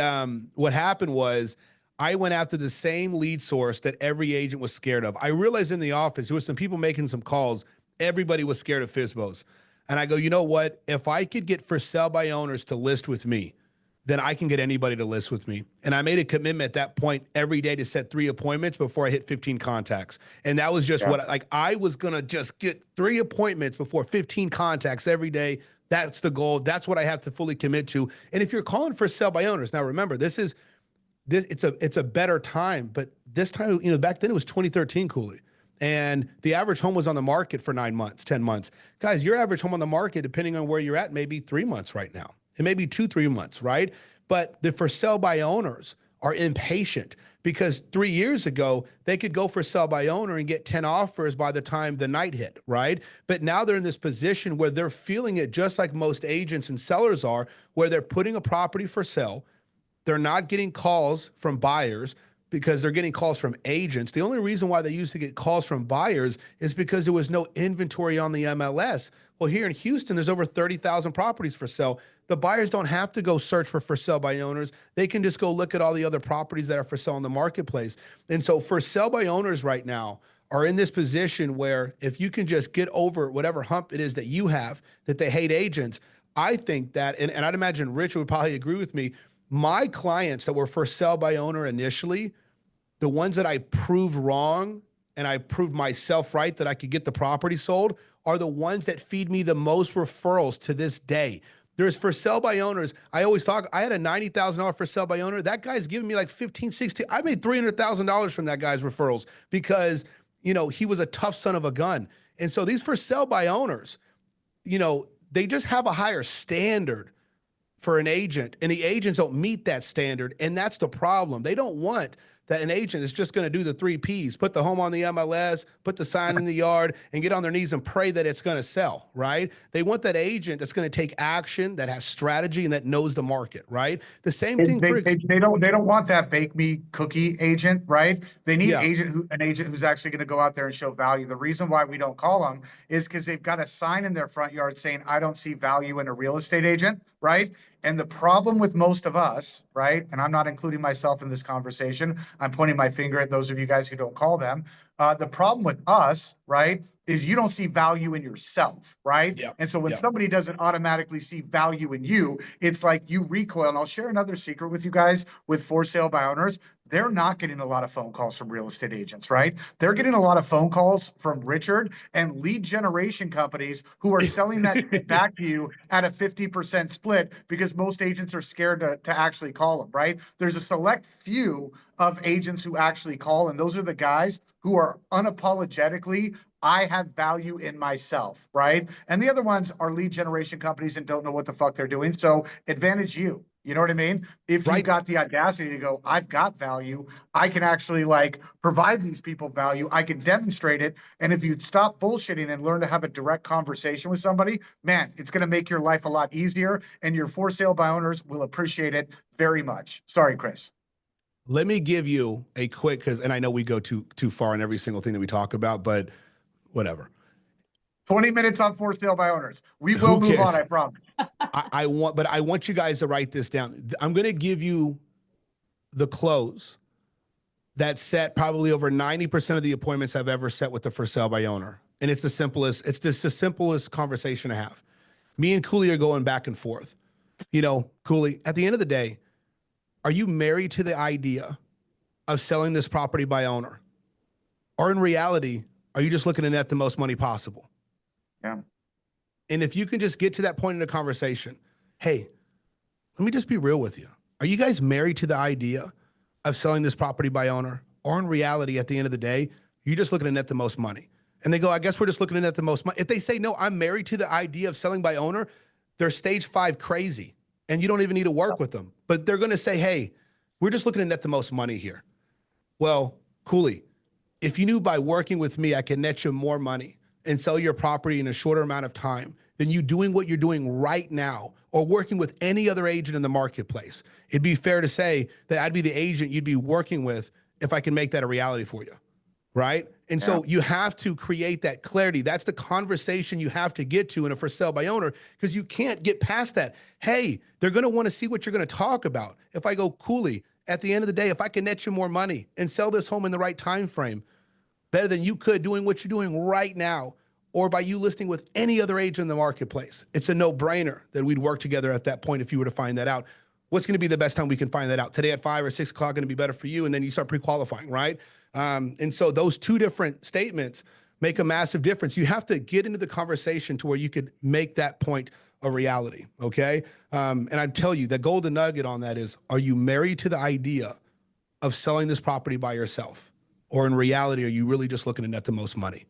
what happened was I went after the same lead source that every agent was scared of. I realized in the office, there was some people making some calls. Everybody was scared of FSBOs. And I go, you know what? If I could get for sale by owners to list with me, then I can get anybody to list with me. And I made a commitment at that point every day to set 3 appointments before I hit 15 contacts. And that was just I was going to just get 3 appointments before 15 contacts every day. That's the goal. That's what I have to fully commit to. And if you're calling for sell by owners, now remember, it's a better time, but this time, back then it was 2013, Cooley. And the average home was on the market for 9 months, 10 months. Guys, your average home on the market, depending on where you're at, maybe 3 months right now. It may be 2-3 months, right? But the for sale by owners are impatient because 3 years ago, they could go for sell by owner and get 10 offers by the time the night hit, right? But now they're in this position where they're feeling it just like most agents and sellers are, where they're putting a property for sale. They're not getting calls from buyers because they're getting calls from agents. The only reason why they used to get calls from buyers is because there was no inventory on the MLS. Well, here in Houston, there's over 30,000 properties for sale. The buyers don't have to go search for sale by owners. They can just go look at all the other properties that are for sale in the marketplace. And so for sale by owners right now are in this position where if you can just get over whatever hump it is that you have, that they hate agents, I think that, and I'd imagine Rich would probably agree with me, my clients that were for sale by owner initially, the ones that I proved wrong and I proved myself right that I could get the property sold are the ones that feed me the most referrals to this day. There's for sale by owners. I always talk, I had a $90,000 for sale by owner. That guy's giving me like 15, 16. I made $300,000 from that guy's referrals because, he was a tough son of a gun. And so these for sale by owners, they just have a higher standard for an agent, and the agents don't meet that standard. And that's the problem. They don't want that an agent is just going to do the 3 Ps, put the home on the MLS, put the sign in the yard, and get on their knees and pray that it's going to sell, right? They want that agent that's going to take action, that has strategy, and that knows the market, right? The same thing they don't want that bake me cookie agent, right? They need an agent who's actually going to go out there and show value. The reason why we don't call them is because they've got a sign in their front yard saying, I don't see value in a real estate agent, right? And the problem with most of us, right, and I'm not including myself in this conversation, I'm pointing my finger at those of you guys who don't call them. The problem with us, right, is you don't see value in yourself, right? Yep. And so when somebody doesn't automatically see value in you, it's like you recoil. And I'll share another secret with you guys with for sale by owners. They're not getting a lot of phone calls from real estate agents, right? They're getting a lot of phone calls from Richard and lead generation companies who are selling that shit back to you at a 50% split because most agents are scared to actually call them, right? There's a select few of agents who actually call, and those are the guys who are are unapologetically, I have value in myself, right? And the other ones are lead generation companies and don't know what the fuck they're doing. So advantage you. You know what I mean? If you've Right. got the audacity to go, I've got value, I can actually like provide these people value, I can demonstrate it. And if you stop bullshitting and learn to have a direct conversation with somebody, man, it's going to make your life a lot easier and your for sale by owners will appreciate it very much. Sorry, Chris. Let me give you a quick, and I know we go too far in every single thing that we talk about, but whatever. 20 minutes on for sale by owners. We Who will move cares? on, I promise. I want you guys to write this down. I'm going to give you the close that set probably over 90% of the appointments I've ever set with the for sale by owner. And it's the simplest conversation to have. Me and Cooley are going back and forth. You know, Cooley, at the end of the day, are you married to the idea of selling this property by owner? Or in reality, are you just looking to net the most money possible? Yeah. And if you can just get to that point in the conversation, hey, let me just be real with you. Are you guys married to the idea of selling this property by owner? Or in reality, at the end of the day, you're just looking to net the most money? And they go, I guess we're just looking to net the most money. If they say, no, I'm married to the idea of selling by owner, they're stage 5 crazy. And you don't even need to work with them. But they're going to say, hey, we're just looking to net the most money here. Well, Cooley, if you knew by working with me, I can net you more money and sell your property in a shorter amount of time than you doing what you're doing right now or working with any other agent in the marketplace, it'd be fair to say that I'd be the agent you'd be working with if I can make that a reality for you, right? And so you have to create that clarity. That's the conversation you have to get to in a for sale by owner, because you can't get past that. Hey, they're going to want to see what you're going to talk about. If I go, Cooley, at the end of the day, if I can net you more money and sell this home in the right time frame, better than you could doing what you're doing right now, or by you listing with any other agent in the marketplace, it's a no-brainer that we'd work together at that point if you were to find that out. What's going to be the best time we can find that out? Today at 5 or 6 o'clock going to be better for you, and then you start pre-qualifying, right? And so those two different statements make a massive difference. You have to get into the conversation to where you could make that point a reality, okay? And I tell you, the golden nugget on that is, are you married to the idea of selling this property by yourself? Or in reality, are you really just looking to net the most money?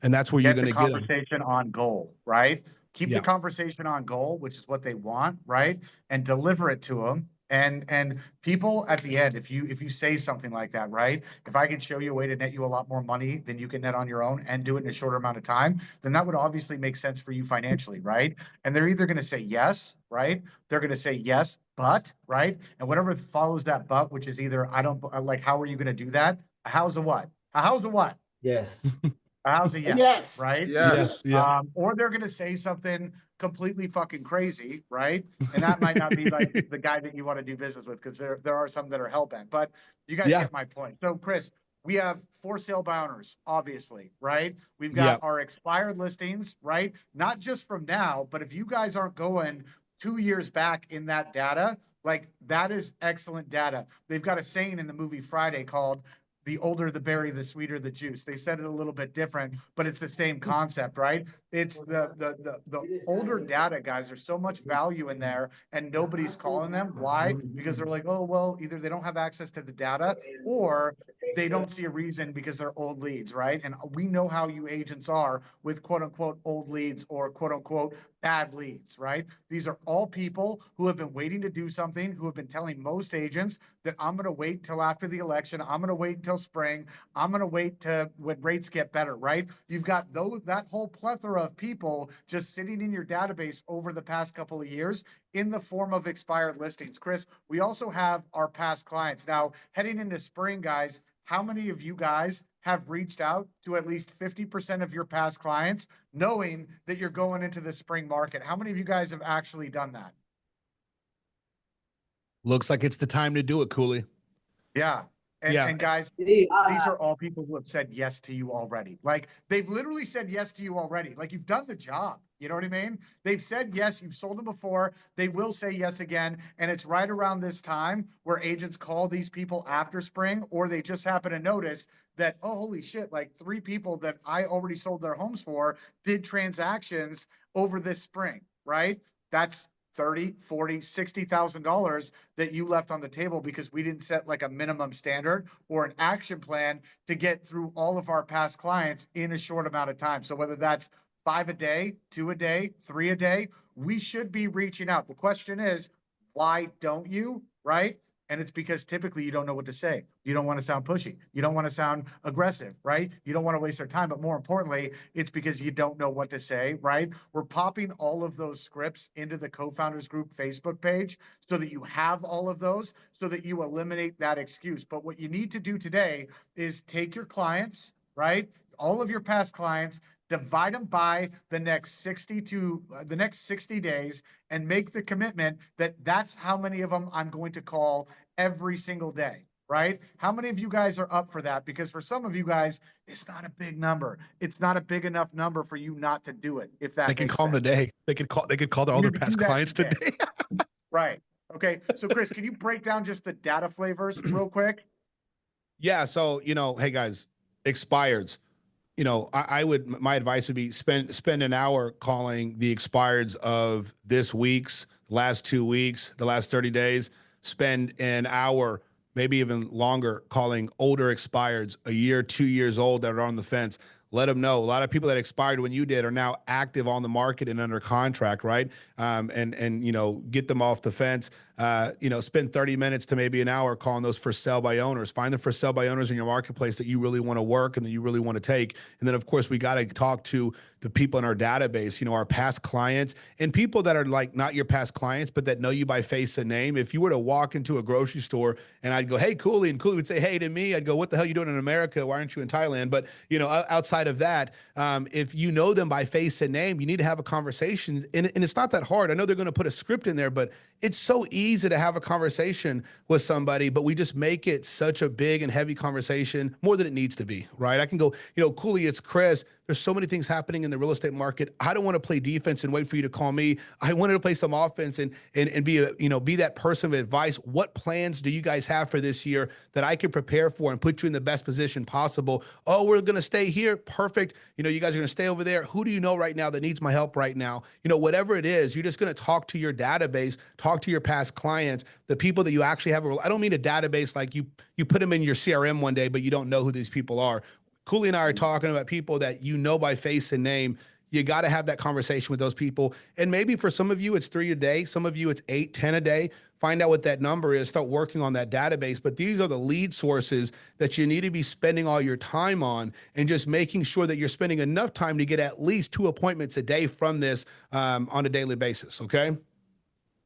And that's where you're going to get them. Conversation on goal, right? Keep the conversation on goal, which is what they want, right? And deliver it to them. And people at the end, if you say something like that, right? If I can show you a way to net you a lot more money than you can net on your own and do it in a shorter amount of time, then that would obviously make sense for you financially, right? And they're either going to say yes, right? They're going to say yes, but, right? And whatever follows that but, which is either, I don't like, how are you going to do that? A how's a what? A how's a what? Yes. How's a yes, right? Yeah. Or they're going to say something completely fucking crazy, right? And that might not be like the guy that you want to do business with, because there are some that are hellbent. But you guys get my point. So, Chris, we have for sale by owners, obviously, right? We've got our expired listings, right? Not just from now, but if you guys aren't going 2 years back in that data, like that is excellent data. They've got a saying in the movie Friday called, the older the berry, the sweeter the juice. They said it a little bit different, but it's the same concept, right? It's the older data, guys. There's so much value in there and nobody's calling them. Why? Because they're like, oh, well, either they don't have access to the data or they don't see a reason because they're old leads, right? And we know how you agents are with quote unquote old leads or quote unquote bad leads, right? These are all people who have been waiting to do something, who have been telling most agents that I'm going to wait till after the election. I'm going to wait until spring. I'm going to wait to when rates get better, right? You've got that whole plethora of people just sitting in your database over the past couple of years in the form of expired listings. Chris, we also have our past clients. Now, heading into spring, guys, how many of you guys have reached out to at least 50% of your past clients, knowing that you're going into the spring market? How many of you guys have actually done that? Looks like it's the time to do it, Cooley. Yeah. And guys, these are all people who have said yes to you already. Like they've literally said yes to you already. Like you've done the job. You know what I mean? They've said yes. You've sold them before. They will say yes again. And it's right around this time where agents call these people after spring, or they just happen to notice that, oh, holy shit, like 3 people that I already sold their homes for did transactions over this spring, right? That's 30, 40, $60,000 that you left on the table because we didn't set like a minimum standard or an action plan to get through all of our past clients in a short amount of time. So whether that's 5 a day, 2 a day, 3 a day, we should be reaching out. The question is, why don't you, right? And it's because typically you don't know what to say. You don't want to sound pushy. You don't want to sound aggressive, right? You don't want to waste their time. But more importantly, it's because you don't know what to say, right? We're popping all of those scripts into the Co-Founders Group Facebook page so that you have all of those, so that you eliminate that excuse. But what you need to do today is take your clients, right? All of your past clients, divide them by the next 60 days and make the commitment that that's how many of them I'm going to call every single day, right? How many of you guys are up for that? Because for some of you guys, it's not a big number. It's not a big enough number for you not to do it. If that They can makes call them sense. today. They could call all their You past do that clients today. today. Right. Okay. So Chris, can you break down just the data flavors real quick? Yeah. So, hey guys, expireds. My advice would be spend an hour calling the expireds of this week's, last 2 weeks, the last 30 days. Spend an hour, maybe even longer, calling older expireds, a year, 2 years old, that are on the fence. Let them know. A lot of people that expired when you did are now active on the market and under contract, right? And get them off the fence. Spend 30 minutes to maybe an hour calling those for sale by owners. Find the for sale by owners in your marketplace that you really want to work and that you really want to take. And then, of course, we got to talk to the people in our database, our past clients and people that are like not your past clients, but that know you by face and name. If you were to walk into a grocery store and I'd go, "Hey, Cooley," and Cooley would say, "Hey," to me, I'd go, "What the hell are you doing in America? Why aren't you in Thailand?" But, outside of that, if you know them by face and name, you need to have a conversation. And it's not that hard. I know they're going to put a script in there, but it's so easy to have a conversation with somebody, but we just make it such a big and heavy conversation, more than it needs to be, right? I can go, "Cooley, it's Chris. There's so many things happening in the real estate market. I don't want to play defense and wait for you to call me. I wanted to play some offense and be that person of advice. What plans do you guys have for this year that I can prepare for and put you in the best position possible? Oh, we're going to stay here. Perfect. You guys are going to stay over there. Who do you know right now that needs my help right now?" Whatever it is, you're just going to talk to your database, talk to your past clients, the people that you actually have. I don't mean a database like you put them in your CRM one day, but you don't know who these people are. Cooley and I are talking about people that by face and name. You got to have that conversation with those people. And maybe for some of you, it's 3 a day. Some of you, it's 8, 10 a day. Find out what that number is. Start working on that database. But these are the lead sources that you need to be spending all your time on, and just making sure that you're spending enough time to get at least 2 appointments a day from this on a daily basis. Okay.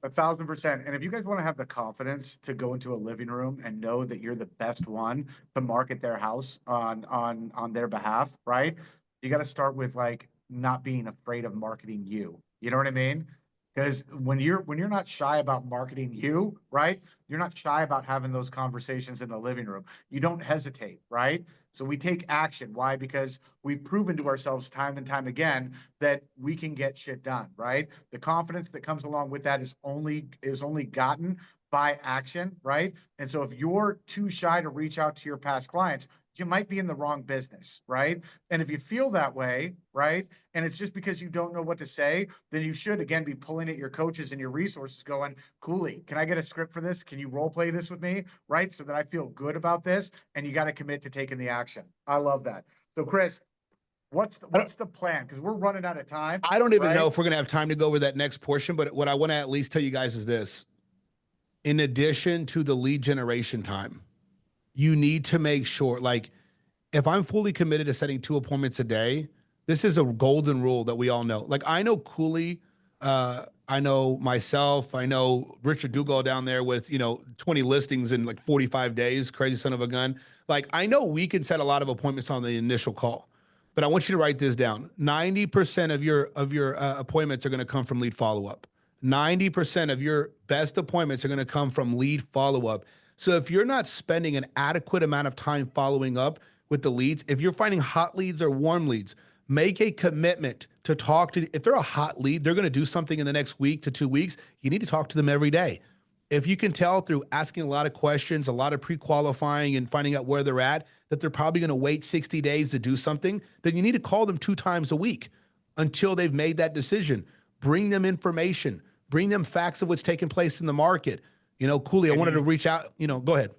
1,000%. And if you guys want to have the confidence to go into a living room and know that you're the best one to market their house on their behalf, right? You got to start with like not being afraid of marketing you. You know what I mean? Because when you're not shy about marketing you, right? You're not shy about having those conversations in the living room. You don't hesitate, right? So we take action. Why? Because we've proven to ourselves time and time again that we can get shit done, right? The confidence that comes along with that is only gotten by action, right? And so if you're too shy to reach out to your past clients, you might be in the wrong business, right? And if you feel that way, right, and it's just because you don't know what to say, then you should, again, be pulling at your coaches and your resources going, "Cooley, can I get a script for this? Can you role play this with me?" Right? So that I feel good about this, and you got to commit to taking the action. I love that. So Chris, what's the plan? Because we're running out of time. I don't even right? know if we're going to have time to go over that next portion, but what I want to at least tell you guys is this. In addition to the lead generation time, you need to make sure, like, if I'm fully committed to setting 2 appointments a day, this is a golden rule that we all know. Like, I know Cooley, I know myself, I know Richard Dugal down there with, 20 listings in like 45 days, crazy son of a gun. Like, I know we can set a lot of appointments on the initial call, but I want you to write this down. 90% of your appointments are going to come from lead follow-up. 90% of your best appointments are going to come from lead follow-up. So if you're not spending an adequate amount of time following up with the leads, if you're finding hot leads or warm leads, make a commitment to talk to, if they're a hot lead, they're going to do something in the next week to 2 weeks. You need to talk to them every day. If you can tell through asking a lot of questions, a lot of pre-qualifying and finding out where they're at, that they're probably going to wait 60 days to do something, then you need to call them 2 times a week until they've made that decision. Bring them information. bring them facts of what's taking place in the market. You know, Cooley, I wanted to reach out, you know, go ahead.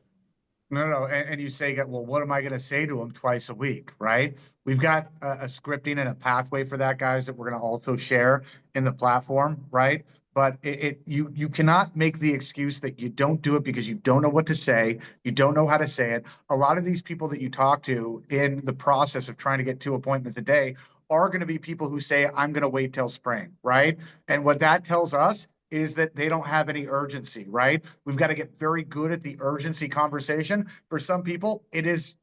No. And you say, well, what am I going to say to them twice a week, right? We've got a scripting and a pathway for that, guys, that we're going to also share in the platform, right? But you cannot make the excuse that you don't do it because you don't know what to say. You don't know how to say it. A lot of these people that you talk to in the process of trying to get 2 appointments a day are going to be people who say, I'm going to wait till spring, right? And what that tells us is that they don't have any urgency, right? We've got to get very good at the urgency conversation. For some people, it is,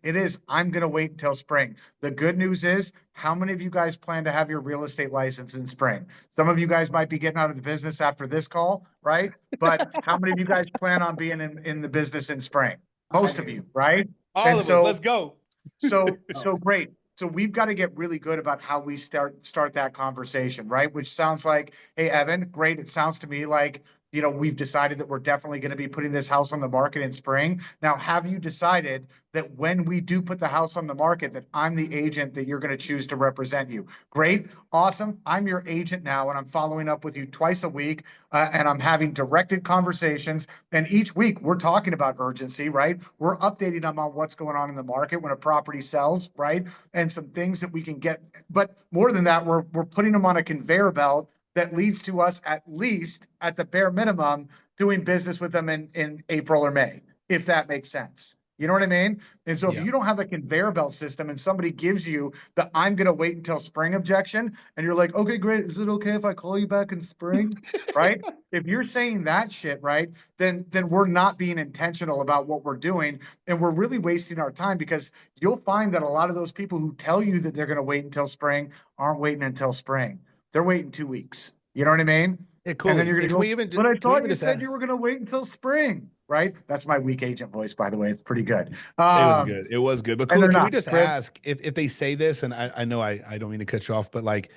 I'm going to wait until spring. The good news is, how many of you guys plan to have your real estate license in spring? Some of you guys might be getting out of the business after this call, right? But how many of you guys plan on being in the business in spring? Most of you, right? All And of so- us, let's go. So great. So we've got to get really good about how we start that conversation, right? Which sounds like, hey, Evan, great. It sounds to me like, you know, we've decided that we're definitely going to be putting this house on the market in spring. Now, have you decided that when we do put the house on the market, that I'm the agent that you're going to choose to represent you? Great. Awesome. I'm your agent now, and I'm following up with you twice a week, and I'm having directed conversations. And each week we're talking about urgency, right? We're updating them on what's going on in the market when a property sells, right? And some things that we can get. But more than that, we're putting them on a conveyor belt that leads to us, at least at the bare minimum, doing business with them in April or May, if that makes sense. You know what I mean? And so if you don't have a conveyor belt system and somebody gives you the I'm going to wait until spring objection, and you're like, okay, great. Is it okay if I call you back in spring? Right? If you're saying that shit, right, then we're not being intentional about what we're doing. And we're really wasting our time, because you'll find that a lot of those people who tell you that they're going to wait until spring aren't waiting until spring. They're waiting 2 weeks. You know what I mean? Yeah, cool. And then you're going to go, but I thought you said it you were going to wait until spring, right? That's my weak agent voice, by the way. It's pretty good. was good. It was good. But and Cooley, they're can we not, just Fred. ask if they say this, and I know I don't mean to cut you off, but like,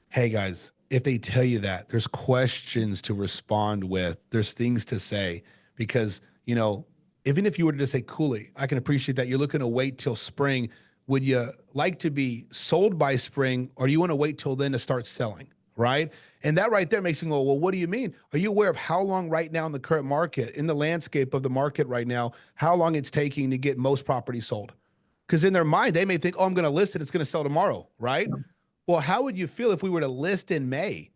hey guys, if they tell you that, there's questions to respond with, there's things to say, because, you know, even if you were to just say, Cooley, I can appreciate that you're looking to wait till spring. Would you like to be sold by spring, or do you want to wait till then to start selling? Right. And that right there makes you go, well, what do you mean? Are you aware of how long right now in the current market, in the landscape of the market right now, how long it's taking to get most properties sold? Because in their mind, they may think, oh, I'm going to list it, it's going to sell tomorrow. Right. Well, how would you feel if we were to list in May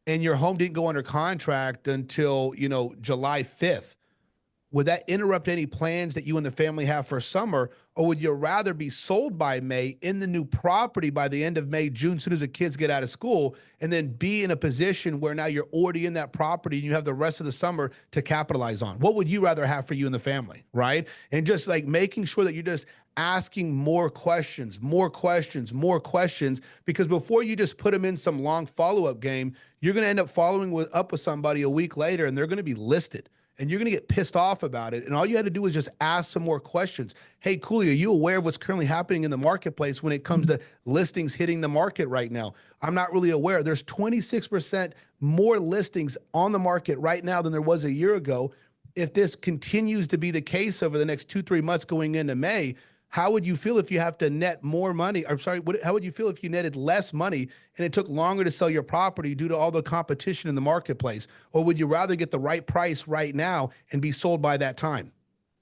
and your home didn't go under contract until, you know, July 5th? Would that interrupt any plans that you and the family have for summer? Or would you rather be sold by May in the new property by the end of May, June, as soon as the kids get out of school, and then be in a position where now you're already in that property and you have the rest of the summer to capitalize on? What would you rather have for you and the family, right? And just like making sure that you're just asking more questions, because before you just put them in some long follow-up game, you're going to end up following up with somebody a week later, and they're going to be listed. And you're going to get pissed off about it. And all you had to do is just ask some more questions. Hey, Cooley, are you aware of what's currently happening in the marketplace when it comes to listings hitting the market right now? I'm not really aware. There's 26% more listings on the market right now than there was a year ago. If this continues to be the case over the next 2-3 months going into May, how would you feel if you have to net more money? I'm sorry, how would you feel if you netted less money and it took longer to sell your property due to all the competition in the marketplace? Or would you rather get the right price right now and be sold by that time?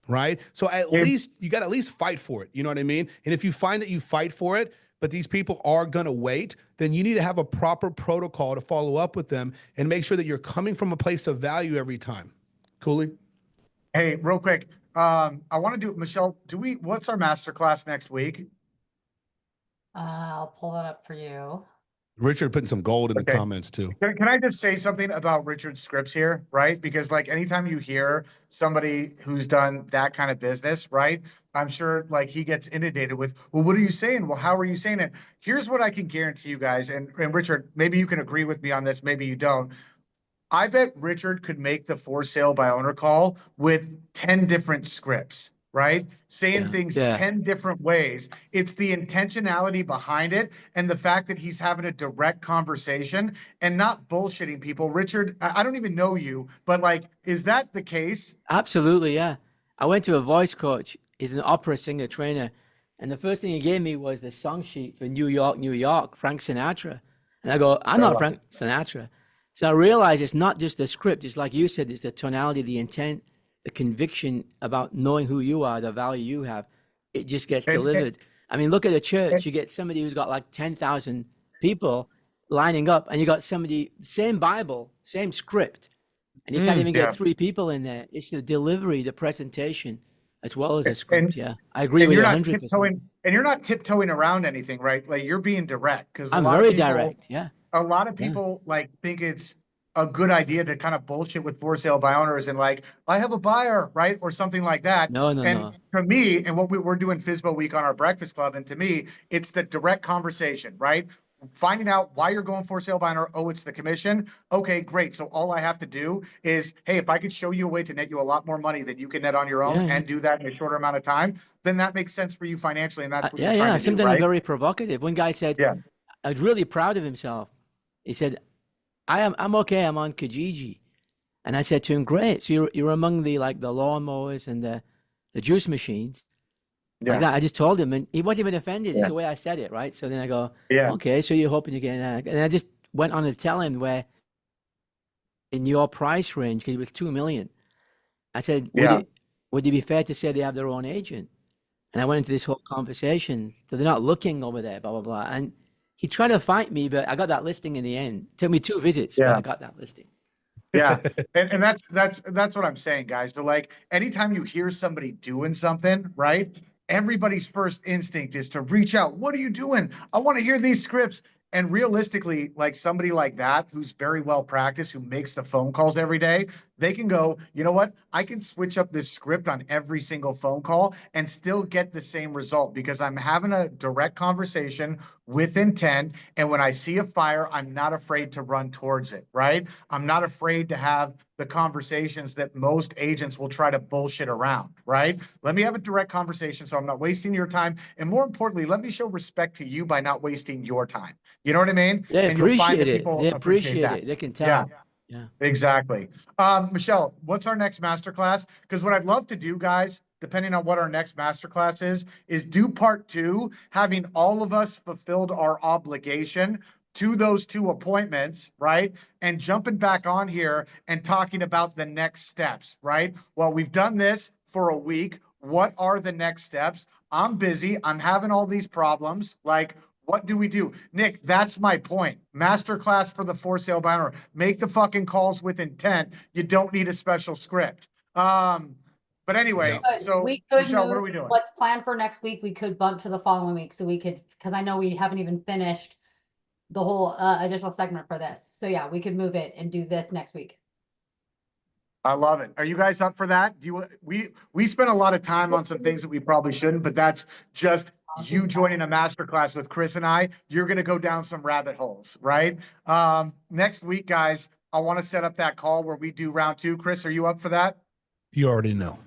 Right? So at least you got to at least fight for it. You know what I mean? And if you find that you fight for it, but these people are going to wait, then you need to have a proper protocol to follow up with them and make sure that you're coming from a place of value every time. Cooley? Hey, real quick. I want to do, Michelle, what's our masterclass next week? I'll pull that up for you. Richard putting some gold in the comments too. Can I just say something about Richard's scripts here, right? Because like anytime you hear somebody who's done that kind of business, right? I'm sure like he gets inundated with, well, what are you saying? Well, how are you saying it? Here's what I can guarantee you guys. And Richard, maybe you can agree with me on this. Maybe you don't. I bet Richard could make the for sale by owner call with 10 different scripts, right? Saying things 10 different ways. It's the intentionality behind it and the fact that he's having a direct conversation and not bullshitting people. Richard, I don't even know you, but like, is that the case? Absolutely, yeah. I went to a voice coach. He's an opera singer trainer. And the first thing he gave me was the song sheet for New York, New York, Frank Sinatra. And I go, I'm not Frank Sinatra. So I realize it's not just the script. It's like you said, it's the tonality, the intent, the conviction about knowing who you are, the value you have. It just gets And- delivered. I mean, look at a church. You get somebody who's got like 10,000 people lining up, and you got somebody, same Bible, same script, and you can't even get Yeah. 3 people in there. It's the delivery, the presentation, as well as the And- script. Yeah, I agree And with you're you not 100%. tiptoeing, and you're not tiptoeing around anything, right? Like you're being direct because I'm very direct. Yeah. a lot of Yeah. people like think it's a good idea to kind of bullshit with for sale by owners and like, I have a buyer, right? Or something like that. No. And to me, and what we're doing FISBO week on our breakfast club, and to me, it's the direct conversation, right? Finding out why you're going for sale by owner. Oh, it's the commission. Okay, great. So all I have to do is, hey, if I could show you a way to net you a lot more money than you can net on your own Yeah. and do that in a shorter amount of time, then that makes sense for you financially. And that's what Yeah, you're trying to do, something right? very provocative. One guy said, Yeah. I was really proud of himself. He said, I'm okay. I'm on Kijiji. And I said to him, great. So you're among the lawnmowers and the juice machines. Like that. I just told him, and he wasn't even offended. It's the way I said it, right? So then I go, Yeah. okay, so you're hoping you get that. And I just went on to tell him where in your price range, because it was 2 million. I said, would it be fair to say they have their own agent? And I went into this whole conversation. So they're not looking over there, blah, blah, blah. And he tried to fight me, but I got that listing in the end. It took me 2 visits, but I got that listing. Yeah. And that's what I'm saying, guys. So like anytime you hear somebody doing something, right? Everybody's first instinct is to reach out. What are you doing? I want to hear these scripts. And realistically, like somebody like that, who's very well practiced, who makes the phone calls every day, they can go, you know what? I can switch up this script on every single phone call and still get the same result because I'm having a direct conversation with intent. And when I see a fire, I'm not afraid to run towards it, right? I'm not afraid to have the conversations that most agents will try to bullshit around, right? Let me have a direct conversation so I'm not wasting your time. And more importantly, let me show respect to you by not wasting your time. You know what I mean? They And you'll find appreciate that it. people They appreciate that. it. They can tell. Yeah. Exactly. Michelle, what's our next masterclass? Because what I'd love to do, guys, depending on what our next masterclass is do part 2, having all of us fulfilled our obligation to those 2 appointments, right? And jumping back on here and talking about the next steps, right? Well, we've done this for a week. What are the next steps? I'm busy. I'm having all these problems. Like, what do we do? Nick, that's my point. Masterclass for the for sale by owner. Make the fucking calls with intent. You don't need a special script. But anyway, so we could Michelle, what are move we doing? what's planned for next week. We could bump to the following week, so we could, because I know we haven't even finished the whole additional segment for this. So yeah, we could move it and do this next week. I love it. Are you guys up for that? We spent a lot of time on some things that we probably shouldn't, but that's just you joining a masterclass with Chris and I. You're going to go down some rabbit holes, right? Next week, guys, I want to set up that call where we do round 2. Chris, are you up for that? You already know.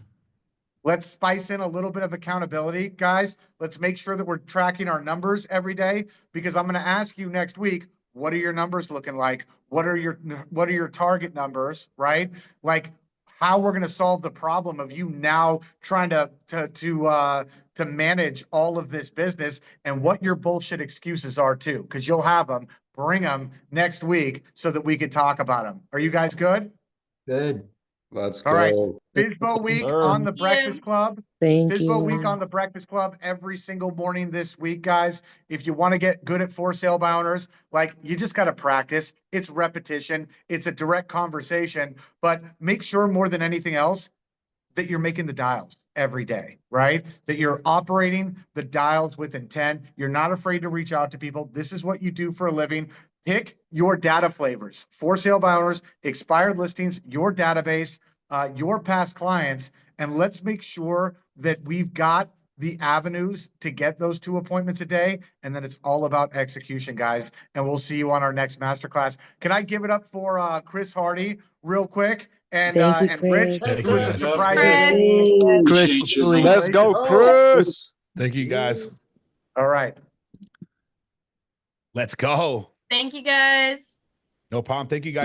Let's spice in a little bit of accountability, guys. Let's make sure that we're tracking our numbers every day, because I'm going to ask you next week, what are your numbers looking like? What are your target numbers, right? Like how we're going to solve the problem of you now trying to manage all of this business, and what your bullshit excuses are too, because you'll have them. Bring them next week so that we can talk about them. Are you guys good? Good. Let's All right. go. FISBO week on the Breakfast Club. Thank FISBO you. week on the Breakfast Club every single morning this week, guys. If you want to get good at for sale by owners, like you just got to practice. It's repetition. It's a direct conversation, but make sure more than anything else that you're making the dials every day, right? That you're operating the dials with intent. You're not afraid to reach out to people. This is what you do for a living. Pick your data flavors: for sale by owners, expired listings, your database, your past clients, and let's make sure that we've got the avenues to get those 2 appointments a day. And then it's all about execution, guys. And we'll see you on our next masterclass. Can I give it up for Chris Hardy real quick? And Thank you, Rich, Chris. who was a Let's go, surprise. Chris, Appreciate you, please. man. Let's go, Chris. Thank you, guys. All right. Let's go. Thank you guys. No problem. Thank you, guys.